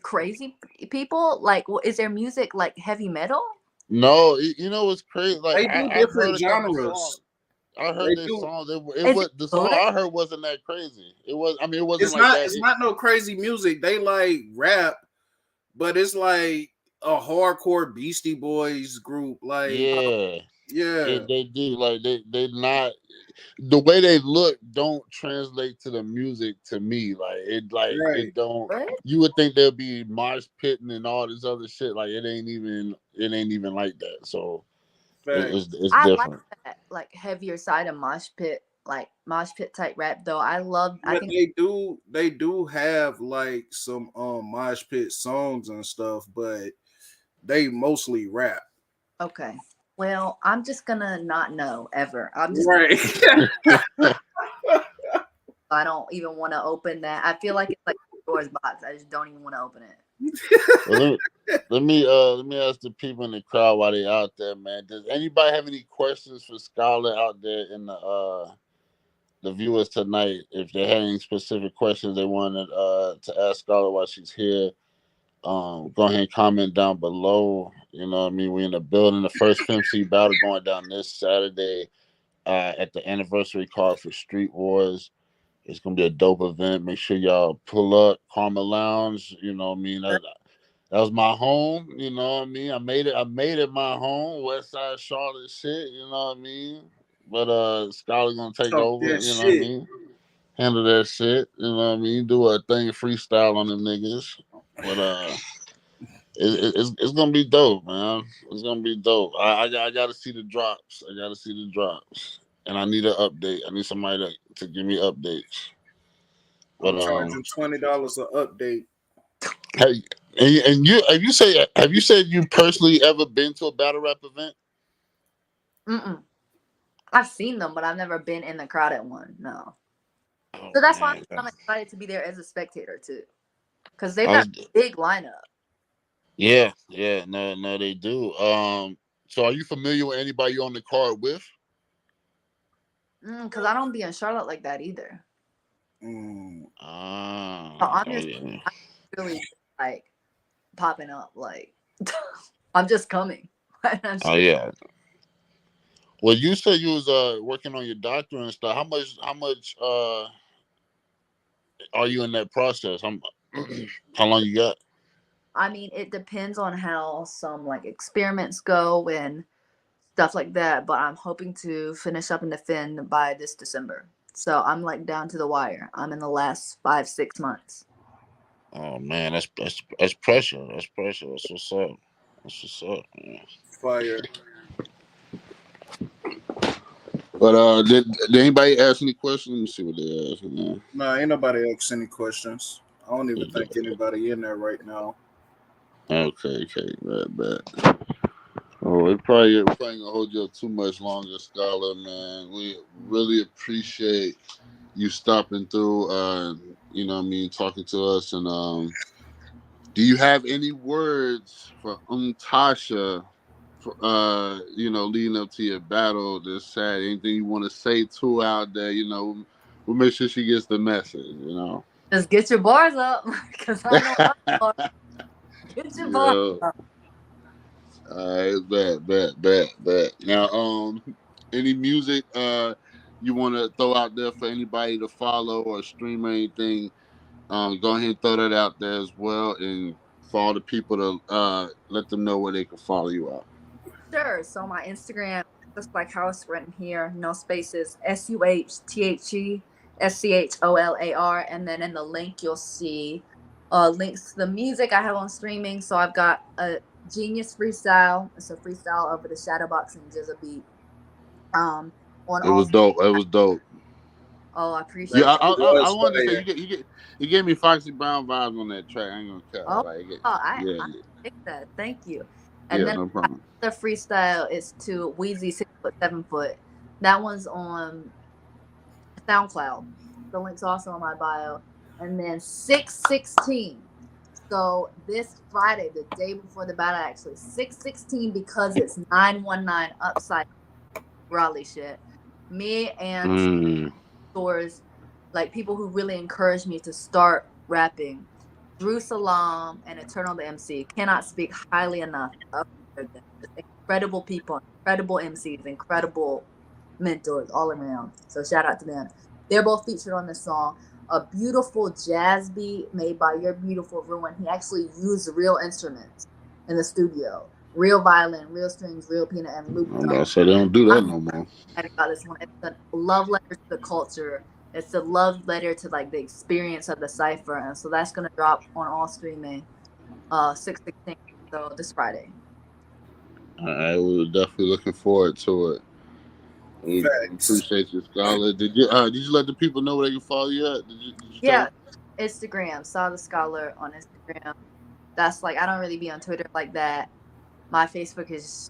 crazy people. Like, well, is their music like heavy metal? No, you know what's crazy? Like They do I've heard different a couple songs. genres. I heard They their do. songs. It Is was it the song good? I heard wasn't that crazy. It was. I mean, it wasn't It's like not. that. It's not no crazy music. They like rap, but it's like a hardcore Beastie Boys group. Like, Yeah, yeah, they do. Like they not the way they look don't translate to the music to me. Like right. it don't. What? You would think there'll be mosh pitting and all this other shit. Like it ain't even like that. So Facts. it's I like different. that like heavier side of mosh pit, like mosh pit type rap though. I love. I But think they do have like some mosh pit songs and stuff, but they mostly rap. okay. Well, I'm just gonna not know ever. I'm just. Right. I don't even want to open that. I feel like it's like Pandora's box. I just don't even want to open it. Well, let me ask the people in the crowd while they out there, man. Does anybody have any questions for Scarlett out there in the viewers tonight? If they had any specific questions they wanted to ask Scarlett while she's here, go ahead and comment down below. You know what I mean? We in the building. The first FMC battle going down this Saturday at the anniversary card for Street Wars. It's gonna be a dope event. Make sure y'all pull up Karma Lounge. You know what I mean? That was my home. You know what I mean? I made it my home. West Side Charlotte shit. You know what I mean? But Skylar gonna take Talk over. that You know what I shit. mean? Handle that shit. You know what I mean? Do a thing freestyle on them niggas. But it's gonna be dope, man. It's gonna be dope. I gotta see the drops. I gotta see the drops. And I need an update. I need somebody to give me updates. I'm But charging $20 an update. hey, and you have you said you personally ever been to a battle rap event? Mm-mm. I've seen them, but I've never been in the crowded one. No. Oh So that's why man, I'm excited to be there as a spectator too, because they've I got was a big lineup. yeah, no, they do. So are you familiar with anybody you on the card with? Because I don't be in Charlotte like that either. Mm. So I'm Oh just yeah. I'm really like popping up. Like I'm just coming. I'm Oh just yeah. Well, you said you was working on your doctorate and stuff. How much are you in that process? How long you got? I mean, it depends on how some like experiments go and stuff like that. But I'm hoping to finish up in the fin by this December. So I'm like down to the wire. I'm in the last 5 6 months. Oh man, that's pressure. That's pressure. That's what's up. That's what's up. Man. Fire. But did anybody ask any questions? Let me see what they asked. Man. Nah, ain't nobody ask any questions. I don't even think Okay, anybody in there right now. okay, bad. Oh, we probably ain't gonna hold you up too much longer, Scholar. Man, we really appreciate you stopping through. You know, what I mean, talking to us. And do you have any words for Tasha? You know, leading up to your battle this Saturday, anything you want to say to her out there? You know, we'll make sure she gets the message. You know. Just get your bars up, because I know my bars. Get your bars Yeah. up. All right, bet. Now, any music you want to throw out there for anybody to follow or stream or anything? Go ahead and throw that out there as well, and for all the people to let them know where they can follow you out. Sure. So my Instagram, just like how it's written here, no spaces, SUHTHESCHOLAR, and then in the link you'll see links to the music I have on streaming. So I've got a Genius Freestyle. It's a freestyle over the Shadowbox and Jizza beat. On It all. was dope. It was dope. Oh, I Yeah, appreciate That that. shit I was wanted to say fire. you gave me Foxy Brown vibes on that track. I ain't gonna cut. Oh, Like, I take that. Thank you. And yeah, then no problem. the freestyle is to Wheezy 6 foot 7 foot. That one's on SoundCloud. The link's also in my bio. And then 616. So this Friday, the day before the battle, actually 616, because it's 919 upside Raleigh shit. Me and Mm. stores, like people who really encouraged me to start rapping, Drew Salam and Eternal the MC, cannot speak highly enough of them. Incredible people, incredible MCs, incredible mentors all around. So shout out to them. They're both featured on this song. A beautiful jazz beat made by Your Beautiful Ruin. He actually used real instruments in the studio. Real violin, real strings, real piano, and looped I'm them. about to say they don't do that no more. About this one. It's a love letter to the culture. It's a love letter to like the experience of the cipher, and so that's gonna drop on all streaming, 6/16. So this Friday. All right, we were definitely looking forward to it. We Facts. appreciate you, Scholar. Did you let the people know where they can follow you at? Did you tell Yeah, them? Instagram. Saw the Scholar on Instagram. That's like I don't really be on Twitter like that. My Facebook is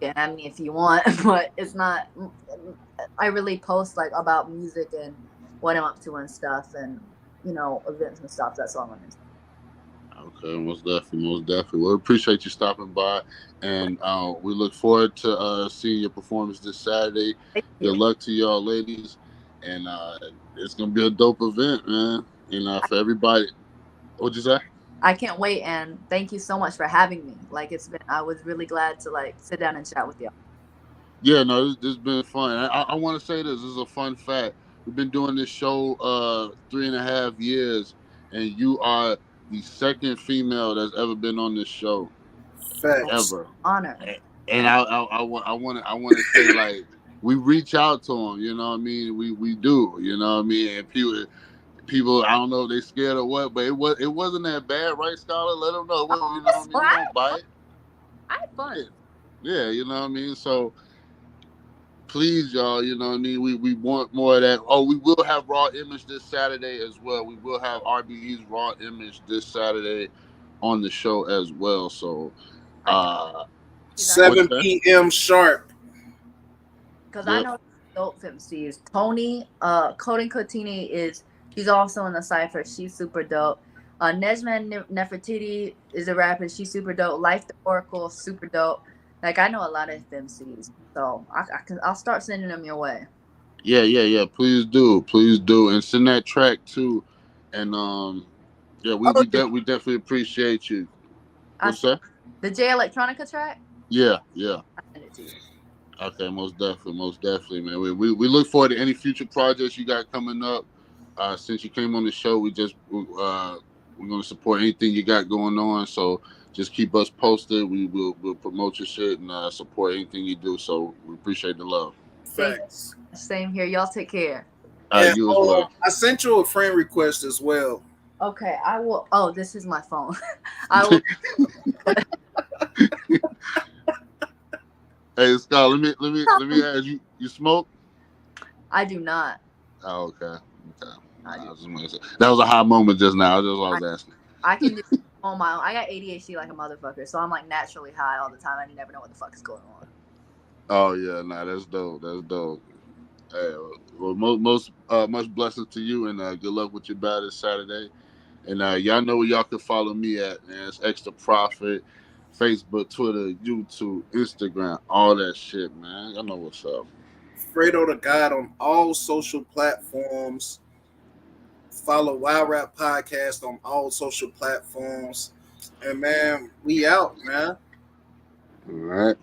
yeah, I mean if you want, but it's not. I really post like about music and what I'm up to and stuff, and events and stuff. That's all on Instagram. Okay, most definitely. Well, appreciate you stopping by, and we look forward to seeing your performance this Saturday. Thank Good you. luck to y'all, ladies, and it's gonna be a dope event, man. And for everybody, what'd you say? I can't wait, and thank you so much for having me. Like I was really glad to like sit down and chat with you. Yeah, no, this has been fun. I want to say this is a fun fact. We've been doing this show 3.5 years, and you are the second female that's ever been on this show Facts. ever. Honor. And I want to say, like, we reach out to them. You know what I mean? We do. You know what I mean? And people, I don't know if they scared or what, but it wasn't that bad, right, Scholar? Let them know. Oh, You know what I so mean? We don't bite. I had Yeah, fun. yeah. You know what I mean? So please, y'all, you know what I mean? We want more of that. Oh, we will have Raw Image this Saturday as well. We will have RBE's Raw Image this Saturday on the show as well. So, I can't see that what you 7 say? p.m. sharp. because I Yep. know dope MCs. Tony, Coding Cotini she's also in the cipher. She's super dope. Nejma Nefertiti is a rapper. She's super dope. Life the Oracle, super dope. Like I know a lot of MCs, so I'll start sending them your way. Yeah. Please do, and send that track too. And yeah, Oh, we definitely appreciate you. I What's sent that? the J Electronica track. Yeah. I send it to you. Okay, most definitely, man. We look forward to any future projects you got coming up. Since you came on the show, we're gonna support anything you got going on. So just keep us posted. We'll promote your shit and support anything you do. So we appreciate the love. Thank you. Facts. Same here. Y'all take care. And You as well. I sent you a friend request as well. Okay, I will. Oh, this is my phone. I will. Hey Scott, let me ask you. You smoke? I do not. Oh, okay. Okay. I I do. was just gonna say, that was a high moment just now. That's what I was asking. I can do on my own. I got ADHD like a motherfucker, so I'm like naturally high all the time. I never know what the fuck is going on. Oh yeah, nah, that's dope. That's dope. Hey, well, much blessings to you, and good luck with your battle Saturday. And y'all know where y'all can follow me at, man. It's Extra Profit, Facebook, Twitter, YouTube, Instagram, all that shit, man. Y'all know what's up. Fredo the God on all social platforms. Follow Wild Rap Podcast on all social platforms. And man, we out, man. All right.